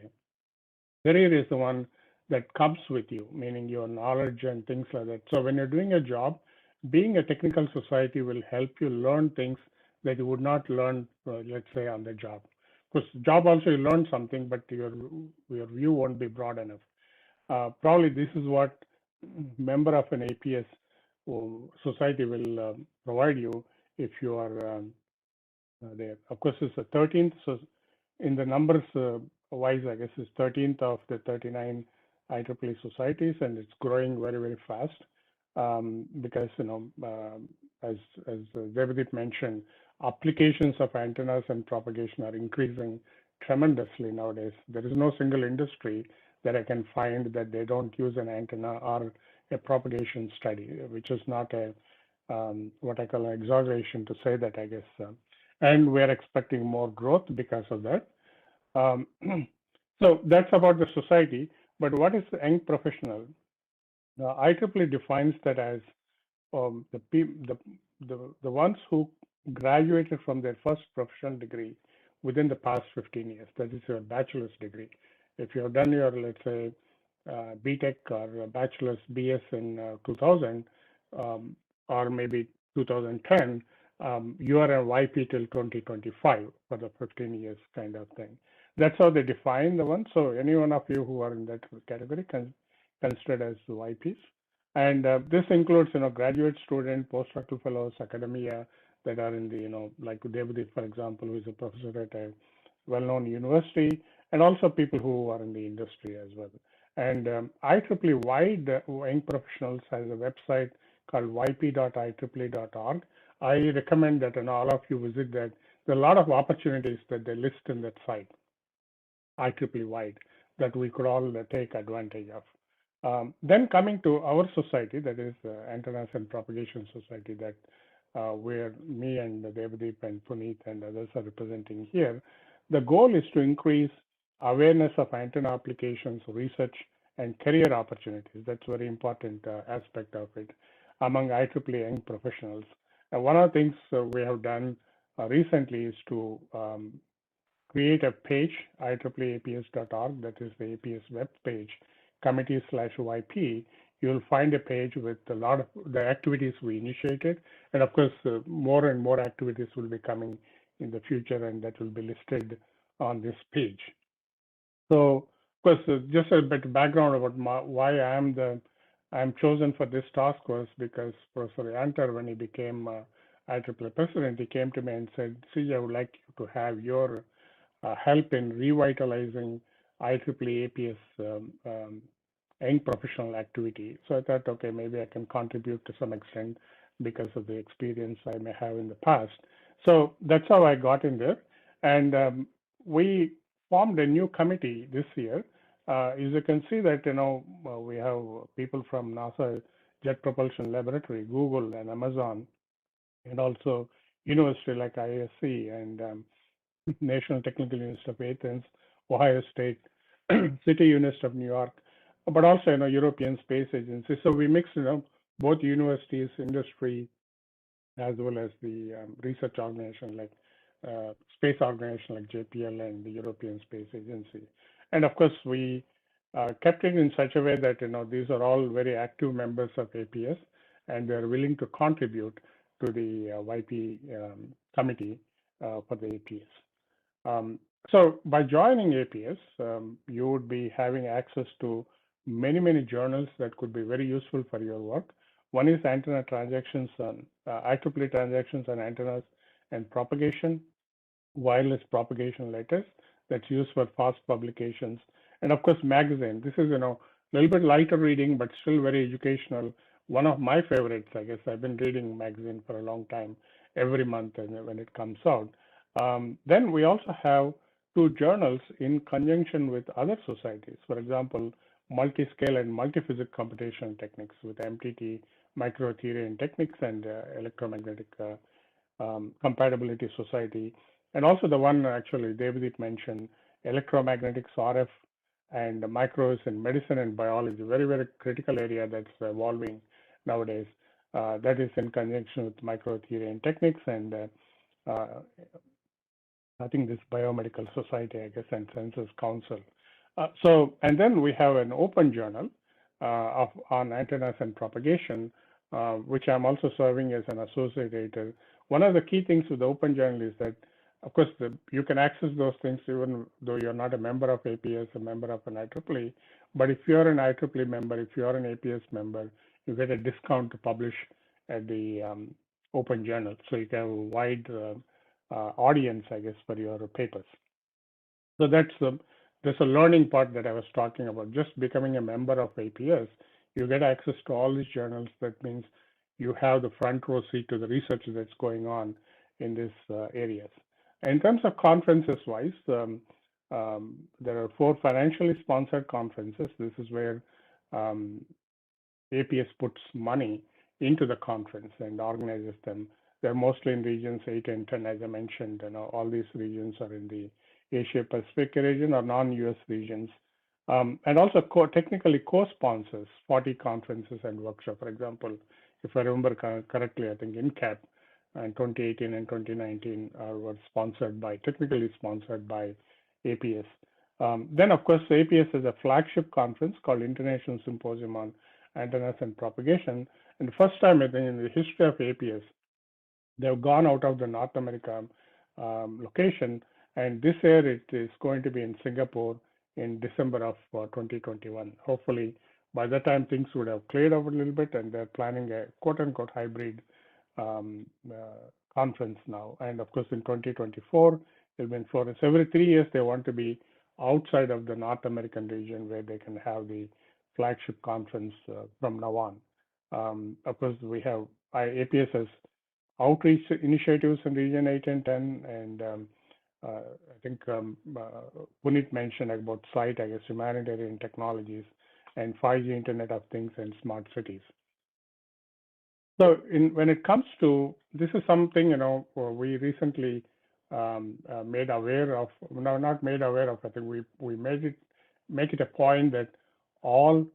Career is the one that comes with you, meaning your knowledge and things like that. So when you're doing a job, being a technical society will help you learn things that you would not learn, let's say, on the job. Because job also you learn something, but your view won't be broad enough. Probably this is what member of an APS society will provide you if you are there. Of course, it's the 13th. So in the numbers wise, I guess it's 13th of the 39 IEEE societies, and it's growing very, very fast because as Devdeep mentioned, applications of antennas and propagation are increasing tremendously nowadays. There is no single industry that I can find that they don't use an antenna or a propagation study, which is not a what I call an exaggeration to say that, I guess. And we're expecting more growth because of that. So that's about the society. But what is the young professional? IEEE defines that as the ones who graduated from their first professional degree within the past 15 years. That is your bachelor's degree. If you have done your, let's say, BTech or bachelor's BS in 2000 or maybe 2010, you are a YP till 2025 for the 15 years kind of thing. That's how they define the one. So any one of you who are in that category can considered as YPs. And this includes, graduate student, postdoctoral fellows, academia that are in the, like Devdeep, for example, who is a professor at a well-known university, and also people who are in the industry as well. And IEEE Wide Young Professionals has a website called yp.ieee.org. I recommend that all of you visit that. There are a lot of opportunities that they list in that site, IEEE Wide, that we could all take advantage of. Then coming to our society, that is Antennas and Propagation Society, that where me and Devdeep and Puneet and others are representing here, the goal is to increase awareness of antenna applications, research, and career opportunities. That's a very important aspect of it among IEEE young professionals. And one of the things we have done recently is to create a page, IEEEAPS.org, that is the APS web page, committee/YP. You'll find a page with a lot of the activities we initiated. And of course, more and more activities will be coming in the future, and that will be listed on this page. So, of course, just a bit of background about why I'm chosen for this task was because Professor Yantar, when he became IEEE president, he came to me and said, "CJ, I would like you to have your help in revitalizing IEEE APS young professional activity." So I thought, okay, maybe I can contribute to some extent because of the experience I may have in the past. So that's how I got in there. And we formed a new committee this year. As you can see that, we have people from NASA Jet Propulsion Laboratory, Google and Amazon, and also university like ISC and National Technical University of Athens, Ohio State, City University of New York, but also European Space Agency. So we mix both universities, industry, as well as the research organization like space organization like JPL and the European Space Agency. And of course, we kept it in such a way that these are all very active members of APS, and they're willing to contribute to the YP committee for the APS. So by joining APS, you would be having access to many, many journals that could be very useful for your work. One is antenna transactions on IEEE transactions on antennas and propagation, wireless propagation letters that's used for fast publications, and of course magazine. This is a little bit lighter reading, but still very educational. One of my favorites, I guess. I've been reading magazine for a long time, every month when it comes out. Then we also have 2 journals in conjunction with other societies. For example, Multi-Scale and Multiphysics Computational Techniques with MTT, Microthermion Techniques, and Electromagnetic Compatibility Society. And also the one actually Devdeep mentioned, Electromagnetics, RF, and micros in medicine and biology, very, very critical area that's evolving nowadays. That is in conjunction with Microthermion Techniques and I think this Biomedical Society, I guess, and Census Council. And then we have an open journal on antennas and propagation, which I'm also serving as an associate editor. One of the key things with the open journal is that, of course, you can access those things even though you're not a member of APS, a member of an IEEE. But if you're an IEEE member, if you're an APS member, you get a discount to publish at the open journal. So you can have a wide audience, I guess, for your papers. So there's a learning part that I was talking about. Just becoming a member of APS, you get access to all these journals. That means you have the front row seat to the research that's going on in these areas. In terms of conferences wise, there are 4 financially sponsored conferences. This is where APS puts money into the conference and organizes them. They're mostly in regions 8 and 10, as I mentioned. All these regions are in the Asia Pacific region or non-US regions. And also technically co-sponsors 40 conferences and workshops. For example, if I remember correctly, I think INCAP in 2018 and 2019 were technically sponsored by APS. Then, of course, APS has a flagship conference called International Symposium on Antennas and Propagation. And the first time, I think, in the history of APS, they've gone out of the North America location. And this year, it is going to be in Singapore in December of 2021. Hopefully, by that time, things would have cleared up a little bit, and they're planning a quote-unquote hybrid conference now. And of course, in 2024, there'll be in Florence. Every 3 years, they want to be outside of the North American region where they can have the flagship conference from now on. Of course, we have APS has outreach initiatives in region 8 and 10, and I think Puneet mentioned about SITE, I guess, humanitarian technologies, and 5G Internet of Things and smart cities. So when it comes to, this is something, we recently made aware of, no, not made aware of, I think we make it a point that all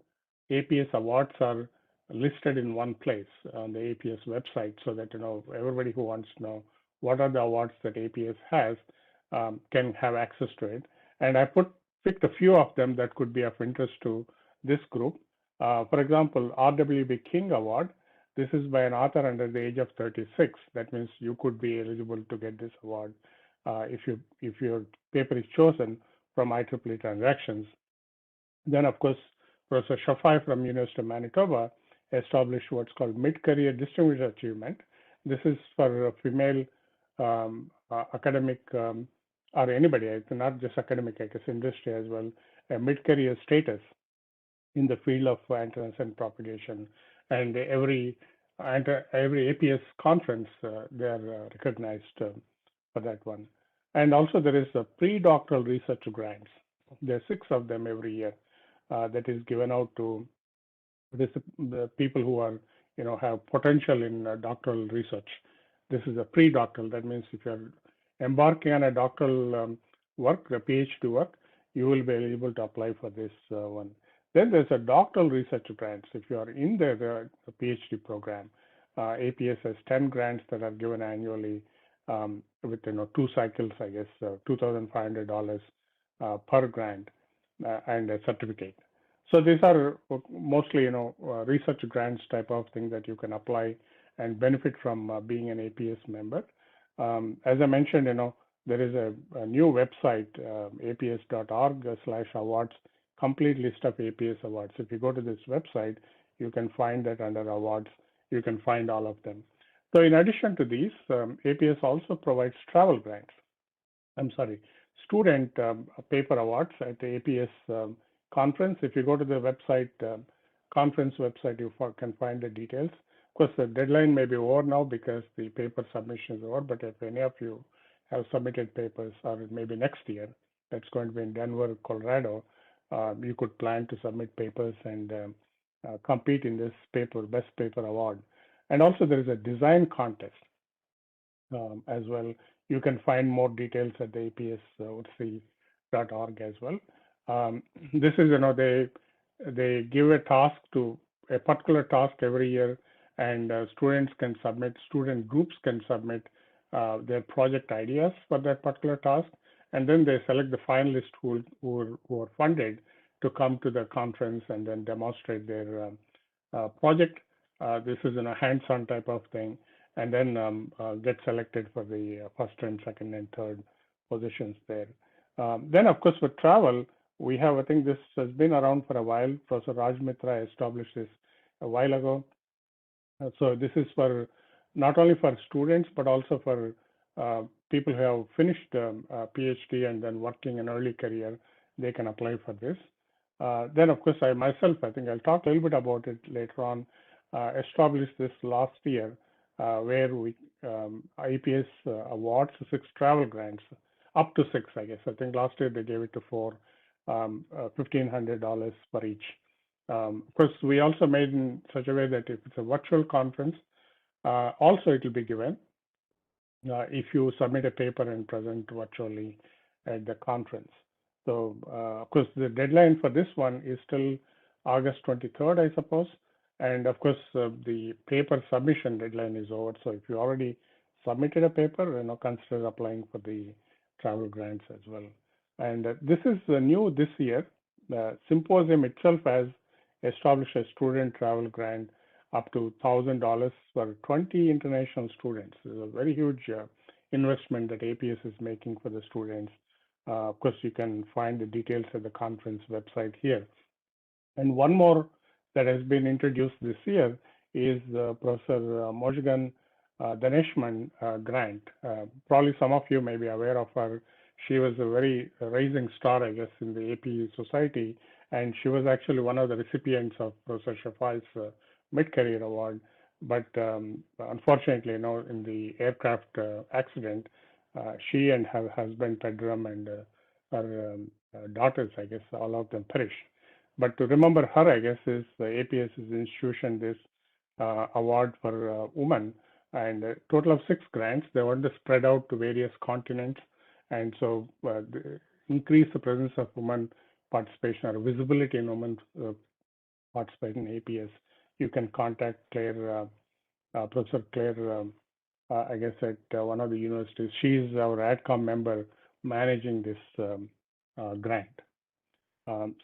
APS awards are listed in one place on the APS website, so that everybody who wants to know what are the awards that APS has can have access to it. And I picked a few of them that could be of interest to this group. For example, RWB King Award. This is by an author under the age of 36. That means you could be eligible to get this award if your paper is chosen from IEEE Transactions. Then, of course, Professor Shafai from University of Manitoba established what's called Mid-Career Distinguished Achievement. This is for a female academic or anybody, not just academic, I guess, industry as well, a mid-career status in the field of antennas and propagation. And every APS conference, they are recognized for that one. And also there is a pre-doctoral research grants. There are 6 of them every year that is given out to the people who are, have potential in doctoral research. This is a pre-doctoral. That means if you're embarking on a doctoral work, a PhD work, you will be able to apply for this one. Then there's a doctoral research grants. If you are in the PhD program, APS has 10 grants that are given annually with 2 cycles, I guess, $2,500 per grant and a certificate. So these are mostly, research grants type of thing that you can apply and benefit from being an APS member. As I mentioned, there is a new website, aps.org/awards, complete list of APS awards. If you go to this website, you can find that under awards, you can find all of them. So in addition to these, APS also provides travel grants. Student paper awards at the APS conference. If you go to the website, conference website, you can find the details. Of course, the deadline may be over now because the paper submission is over, but if any of you have submitted papers, or maybe next year, that's going to be in Denver, Colorado, you could plan to submit papers and compete in this best paper award. And also there is a design contest as well. You can find more details at the aps.org as well. This is, they give a task to a particular task every year, and student groups can submit their project ideas for that particular task. And then they select the finalists who are funded to come to the conference and then demonstrate their project. This is in a hands-on type of thing, and then get selected for the first and second and third positions there. Then, of course, for travel, we have, I think this has been around for a while. Professor Raj Mitra established this a while ago. So this is for not only for students, but also for people who have finished PhD and then working in early career. They can apply for this. Then, of course, I think I'll talk a little bit about it later on, established this last year where we IPS awards 6 travel grants, up to 6, I guess. I think last year they gave it to 4, $1,500 for each. Of course, we also made in such a way that if it's a virtual conference, also it will be given if you submit a paper and present virtually at the conference. So, of course, the deadline for this one is still August 23rd, I suppose. And of course, the paper submission deadline is over. So if you already submitted a paper, consider applying for the travel grants as well. And this is new this year. The symposium itself has established a student travel grant up to $1,000 for 20 international students. It's a very huge investment that APS is making for the students. Of course, you can find the details at the conference website here. And one more that has been introduced this year is Professor Mojgan Daneshman grant. Probably some of you may be aware of her. she was a very rising star, I guess, in the AP Society, and she was actually one of the recipients of Professor Shafal's Mid-Career Award. But unfortunately, in the aircraft accident, she and her husband Pedram and her daughters, I guess, all of them perished. But to remember her, I guess, is the APS's institution this award for women, and a total of 6 grants. They want to spread out to various continents, and so increase the presence of women participation or visibility in women participation in APS. You can contact Claire, Professor Claire, I guess at one of the universities. She's our ADCOM member managing this grant.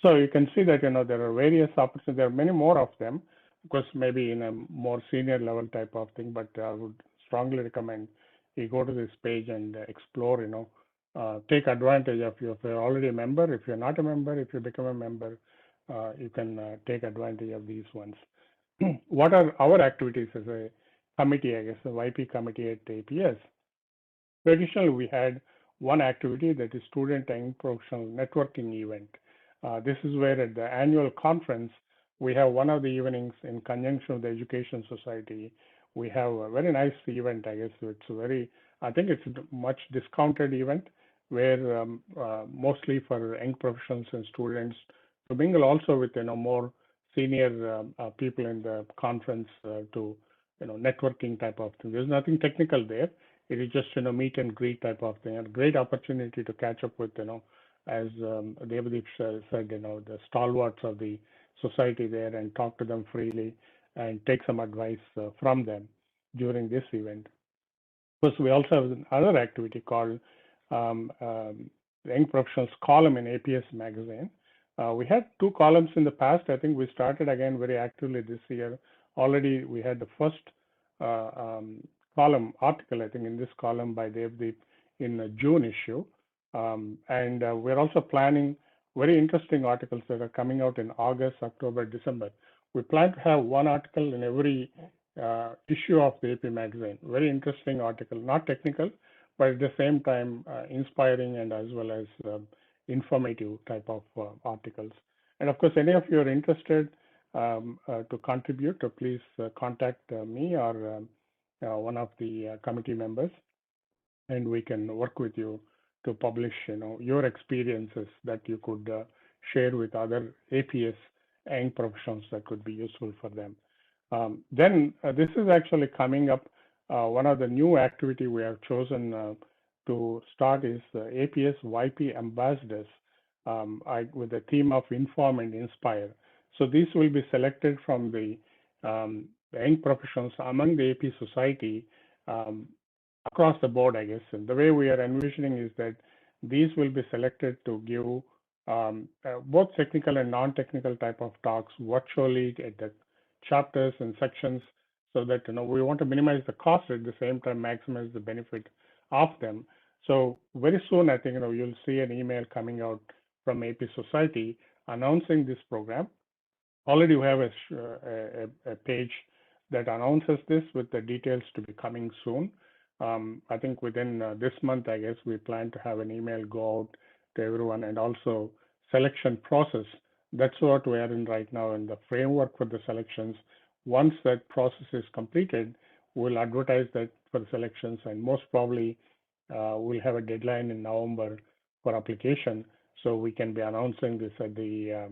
So you can see that there are various opportunities. There are many more of them, of course, maybe in a more senior level type of thing. But I would strongly recommend you go to this page and explore. Take advantage of if you're already a member. If you're not a member, if you become a member, you can take advantage of these ones. What are our activities as a committee? I guess the YP committee at APS. Traditionally, we had one activity, that is student and professional networking event. This is where at the annual conference, we have one of the evenings in conjunction with the Education Society. We have a very nice event, I guess. I think it's a much discounted event where mostly for young professionals and students to mingle also with more senior people in the conference to networking type of thing. There's nothing technical there. It is just meet and greet type of thing. A great opportunity to catch up with as Devdeep said, the stalwarts of the society there, and talk to them freely and take some advice from them during this event. Of course, we also have another activity called Young Professionals column in APS magazine. We had 2 columns in the past. I think we started again very actively this year. Already we had the first column article, I think, in this column by Devdeep in the June issue. And we're also planning very interesting articles that are coming out in August, October, December. We plan to have one article in every issue of the AP magazine. Very interesting article, not technical, but at the same time inspiring and as well as informative type of articles. And of course, any of you are interested to contribute, please contact me or one of the committee members, and we can work with you to publish your experiences that you could share with other APS young professionals that could be useful for them. Then this is actually coming up. One of the new activity we have chosen to start is APS YP ambassadors with the theme of inform and inspire. So these will be selected from the young professionals among the AP society across the board, I guess. And the way we are envisioning is that these will be selected to give both technical and non-technical type of talks virtually at the chapters and sections, so that we want to minimize the cost at the same time maximize the benefit of them. So very soon, I think you'll see an email coming out from AP Society announcing this program. Already we have a page that announces this with the details to be coming soon. I think within this month, I guess, we plan to have an email go out to everyone, and also selection process. That's what we are in right now, in the framework for the selections. Once that process is completed, we'll advertise that for the selections, and most probably we'll have a deadline in November for application. So we can be announcing this at the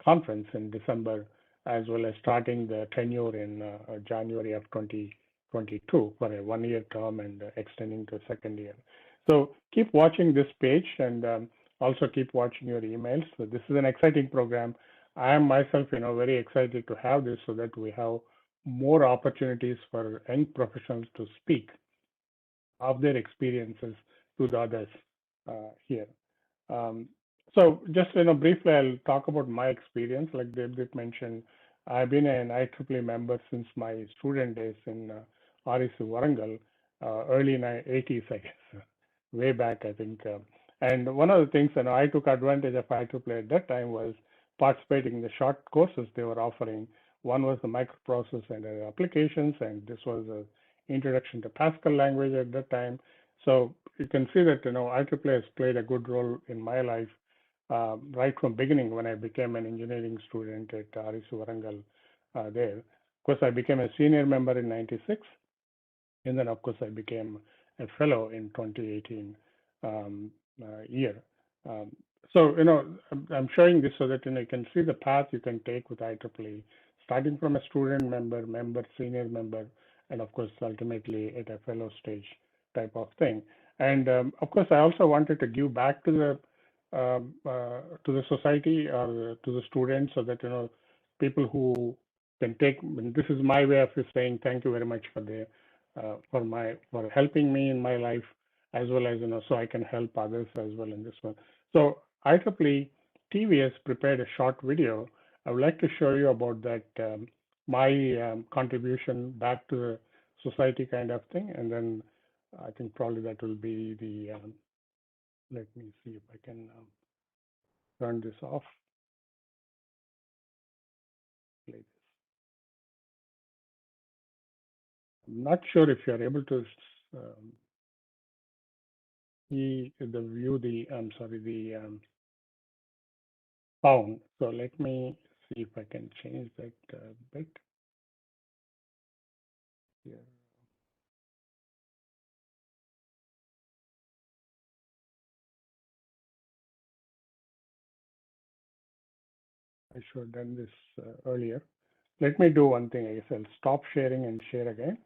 conference in December, as well as starting the tenure in January of 2022 for a 1-year term and extending to a 2nd year. So keep watching this page, and also keep watching your emails. So this is an exciting program. I am myself, very excited to have this, so that we have more opportunities for young professionals to speak of their experiences to the others here. So just briefly, I'll talk about my experience. Like Devdeep mentioned, I've been an IEEE member since my student days in REC Warangal, early 80s, I guess, way back, I think. And one of the things I took advantage of IEEE at that time was participating in the short courses they were offering. One was the microprocessor and applications, and this was an introduction to Pascal language at that time. So you can see that, IEEE has played a good role in my life right from beginning when I became an engineering student at RSU Warangal there. Of course, I became a senior member in '96, and then of course I became a fellow in 2018 year. So I'm showing this so that you can see the path you can take with IEEE, starting from a student member, senior member, and of course ultimately at a fellow stage type of thing. And of course, I also wanted to give back to the society or to the students, so that people who can take. This is my way of saying thank you very much for helping me in my life, as well as so I can help others as well in this one. So IEEE TV has prepared a short video. I would like to show you about that, my contribution back to the society kind of thing, and then I think probably that will be the. Let me see if I can turn this off. Play this. I'm not sure if you are able to see the view. I'm sorry, the sound. So let me see if I can change that bit here. I should have done this earlier. Let me do one thing. I guess I'll stop sharing and share again.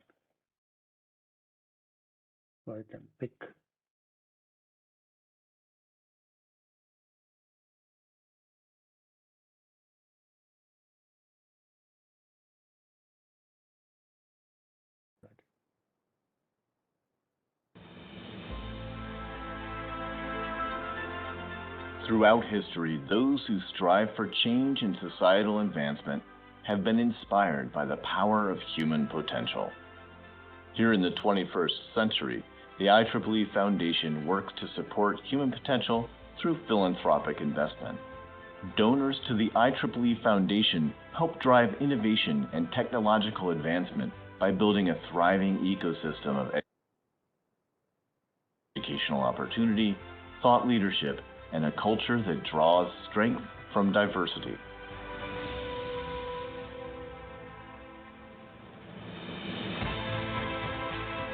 So I can pick. Throughout history, those who strive for change and societal advancement have been inspired by the power of human potential. Here in the 21st century, the IEEE Foundation works to support human potential through philanthropic investment. Donors to the IEEE Foundation help drive innovation and technological advancement by building a thriving ecosystem of educational opportunity, thought leadership, and a culture that draws strength from diversity.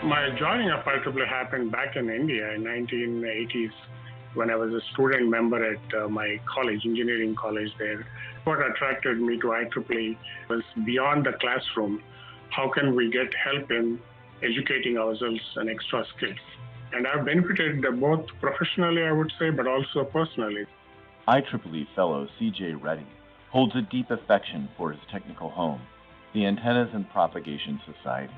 My joining of IEEE happened back in India in 1980s when I was a student member at my college, engineering college there. What attracted me to IEEE was beyond the classroom. How can we get help in educating ourselves and extra skills? And I've benefited both professionally, I would say, but also personally. IEEE fellow C.J. Reddy holds a deep affection for his technical home, the Antennas and Propagation Society.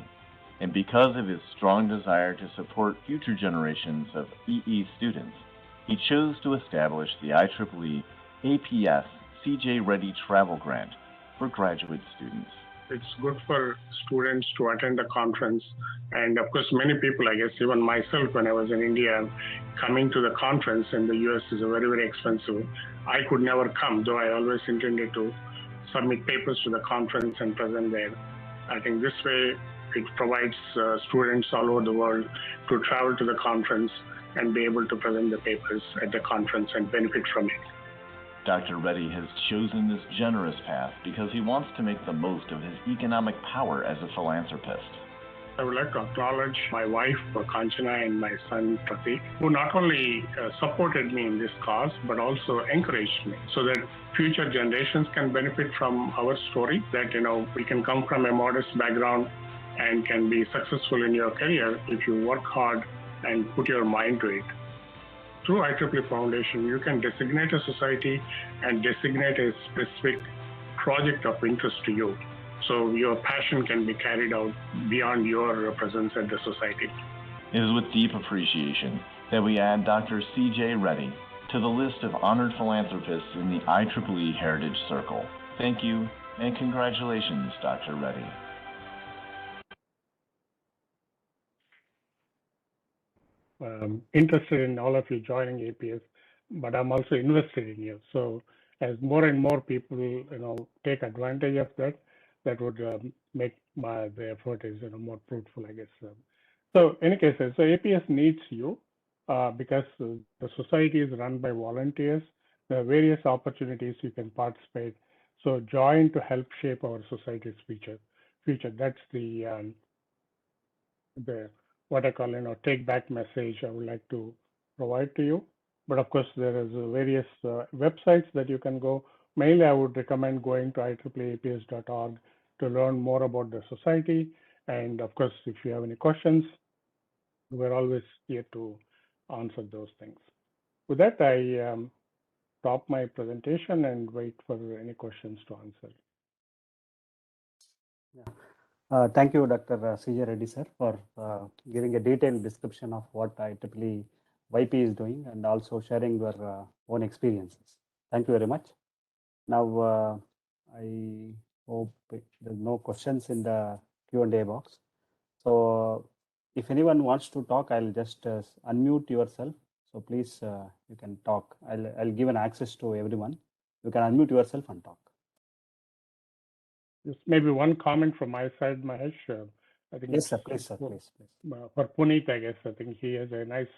And because of his strong desire to support future generations of EE students, he chose to establish the IEEE APS C.J. Reddy Travel Grant for graduate students. It's good for students to attend the conference. And of course, many people, I guess, even myself, when I was in India, coming to the conference in the US is very, very expensive. I could never come, though I always intended to submit papers to the conference and present there. I think this way, it provides students all over the world to travel to the conference and be able to present the papers at the conference and benefit from it. Dr. Reddy has chosen this generous path because he wants to make the most of his economic power as a philanthropist. I would like to acknowledge my wife, Kanchana, and my son, Pratik, who not only supported me in this cause, but also encouraged me so that future generations can benefit from our story, that, we can come from a modest background and can be successful in your career if you work hard and put your mind to it. Through IEEE Foundation, you can designate a society and designate a specific project of interest to you. So your passion can be carried out beyond your presence at the society. It is with deep appreciation that we add Dr. C.J. Reddy to the list of honored philanthropists in the IEEE Heritage Circle. Thank you and congratulations, Dr. Reddy. Interested in all of you joining APS, but I'm also invested in you. So as more and more people, take advantage of that, that would make the effort is more fruitful, I guess. So in any case, so APS needs you because the society is run by volunteers. There are various opportunities you can participate. So join to help shape our society's future. That's the what I call take back message I would like to provide to you. But of course, there is various websites that you can go. Mainly, I would recommend going to IEEE-APS.org to learn more about the society. And of course, if you have any questions, we're always here to answer those things. With that, I stop my presentation and wait for any questions to answer. Yeah. Thank you, Dr. C.J. Reddy, sir, for giving a detailed description of what IEEE YP is doing and also sharing your own experiences. Thank you very much. Now, I hope there's no questions in the Q&A box. So if anyone wants to talk, I'll just unmute yourself. So please, you can talk. I'll give an access to everyone. You can unmute yourself and talk. Just maybe one comment from my side, Mahesh. I think Yes, sir. Please, sir. Please. For Puneet, I guess I think he has a nice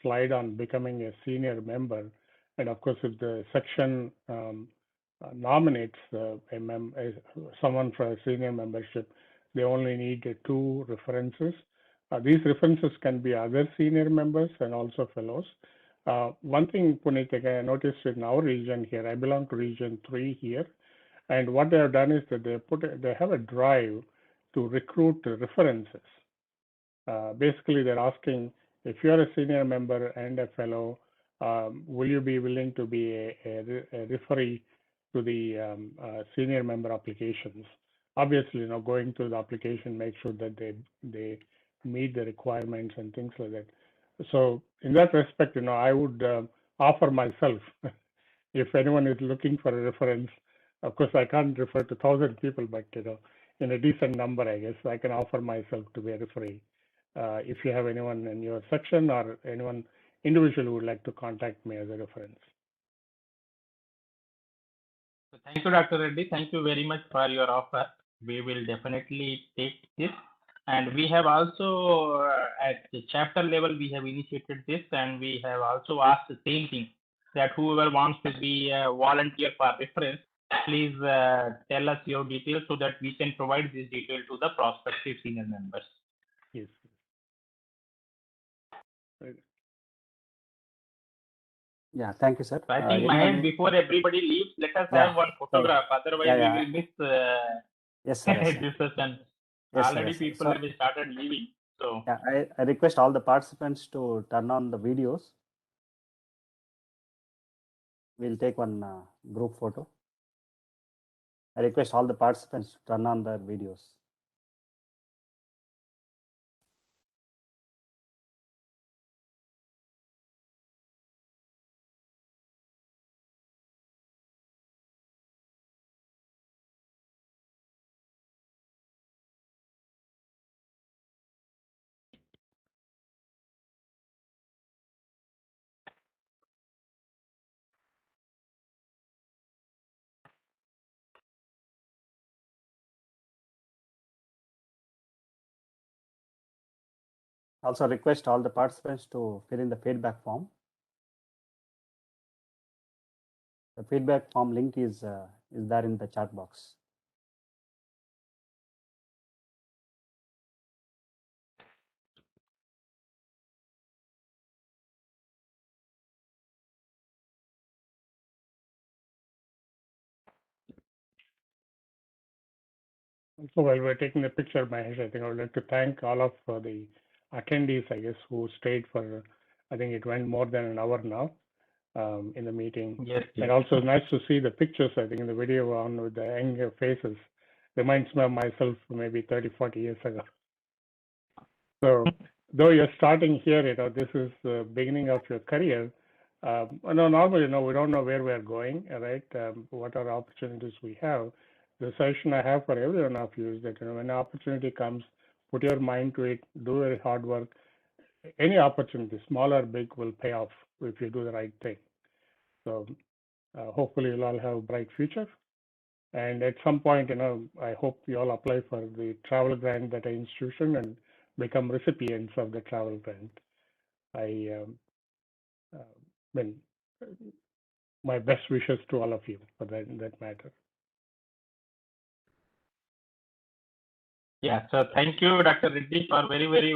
slide on becoming a senior member, and of course, if the section nominates someone for a senior membership, they only need 2 references. These references can be other senior members and also fellows. One thing, Puneet, I noticed in our region here, I belong to region 3 here, and what they have done is that they have a drive to recruit references. Basically, they're asking, if you're a senior member and a fellow, will you be willing to be a referee to the senior member applications? Obviously, going through the application, make sure that they meet the requirements and things like that. So in that respect, I would offer myself, if anyone is looking for a reference. Of course, I can't refer to 1,000 people, but in a decent number, I guess I can offer myself to be a referee. If you have anyone in your section or anyone individual who would like to contact me as a reference. Thank you, Dr. Reddy. Thank you very much for your offer. We will definitely take this. And we have also, at the chapter level, we have initiated this, and we have also asked the same thing, that whoever wants to be a volunteer for reference, please tell us your details so that we can provide this detail to the prospective senior members. Yes. Yeah, thank you, sir. So I think, Mahesh, before everybody leaves, let us have one photograph. Otherwise, we will miss yes, sir, yes, this session. Yes, Already sir, yes, people have started leaving. So yeah, I request all the participants to turn on the videos. We'll take one group photo. I request all the participants to turn on their videos. Also request all the participants to fill in the feedback form. The feedback form link is there in the chat box. So while we're taking the picture, Mahesh, I think I would like to thank all of the attendees, I guess, who stayed for, I think it went more than an hour now in the meeting. yes. And also nice to see the pictures, I think, in the video on with the younger faces. Reminds me of myself maybe 30, 40 years ago. So though you're starting here, this is the beginning of your career. Normally, we don't know where we're going, right? What are opportunities we have? The suggestion I have for every one of you is that when an opportunity comes, put your mind to it, do very hard work. Any opportunity, small or big, will pay off if you do the right thing. So hopefully you'll all have a bright future. And at some point, I hope you all apply for the travel grant at an institution and become recipients of the travel grant. My best wishes to all of you for that matter. Yeah, so thank you, Dr. Reddy, for very, very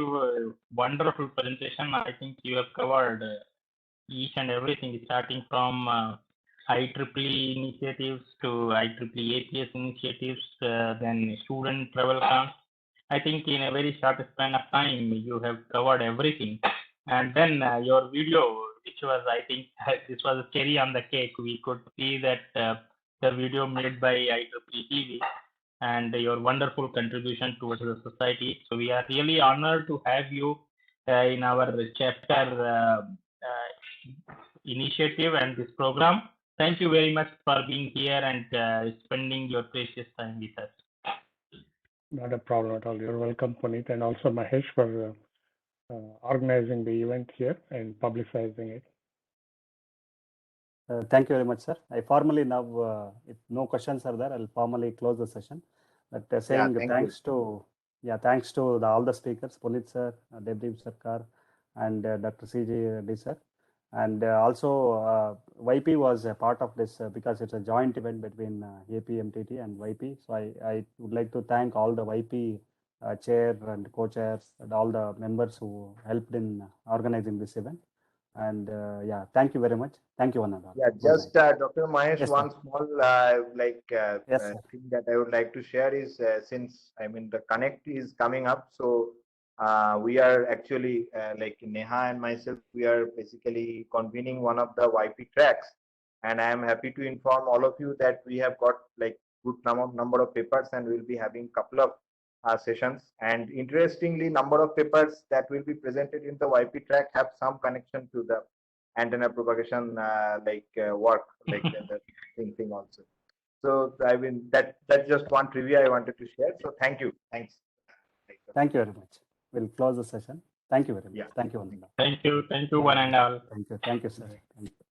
wonderful presentation. I think you have covered each and everything, starting from IEEE initiatives to IEEE APS initiatives, then student travel grants. I think in a very short span of time, you have covered everything. And then your video, which was, I think, this was a cherry on the cake. We could see that the video made by IEEE TV and your wonderful contribution towards the society. So we are really honored to have you in our chapter initiative and this program. Thank you very much for being here and spending your precious time with us. Not a problem at all. You're welcome, Puneet, and also Mahesh for organizing the event here and publicizing it. Thank you very much, sir. I formally now, if no questions are there, I'll formally close the session. But saying thanks to all the speakers, Puneet sir, Devdeep Sarkar, and Dr. C.G. Reddy sir. And also YP was a part of this because it's a joint event between APMTT and YP. So I would like to thank all the YP chair and co-chairs and all the members who helped in organizing this event. And yeah, thank you very much. Thank you, one and all. Yeah, just Dr. Mahesh, yes, one sir. small Yes, thing that I would like to share is since the Connect is coming up, so we are actually like Neha and myself, we are basically convening one of the YP tracks, and I am happy to inform all of you that we have got like good number of papers, and we'll be having couple of sessions. And interestingly, number of papers that will be presented in the YP track have some connection to the antenna propagation work, like the thing also. So I mean that's just one trivia I wanted to share. So thank you. Thanks. Thank you very much. We'll close the session. Thank you very much. Yeah. Thank you, one and all. Thank you, one and all. Thank you, sir. Thank you.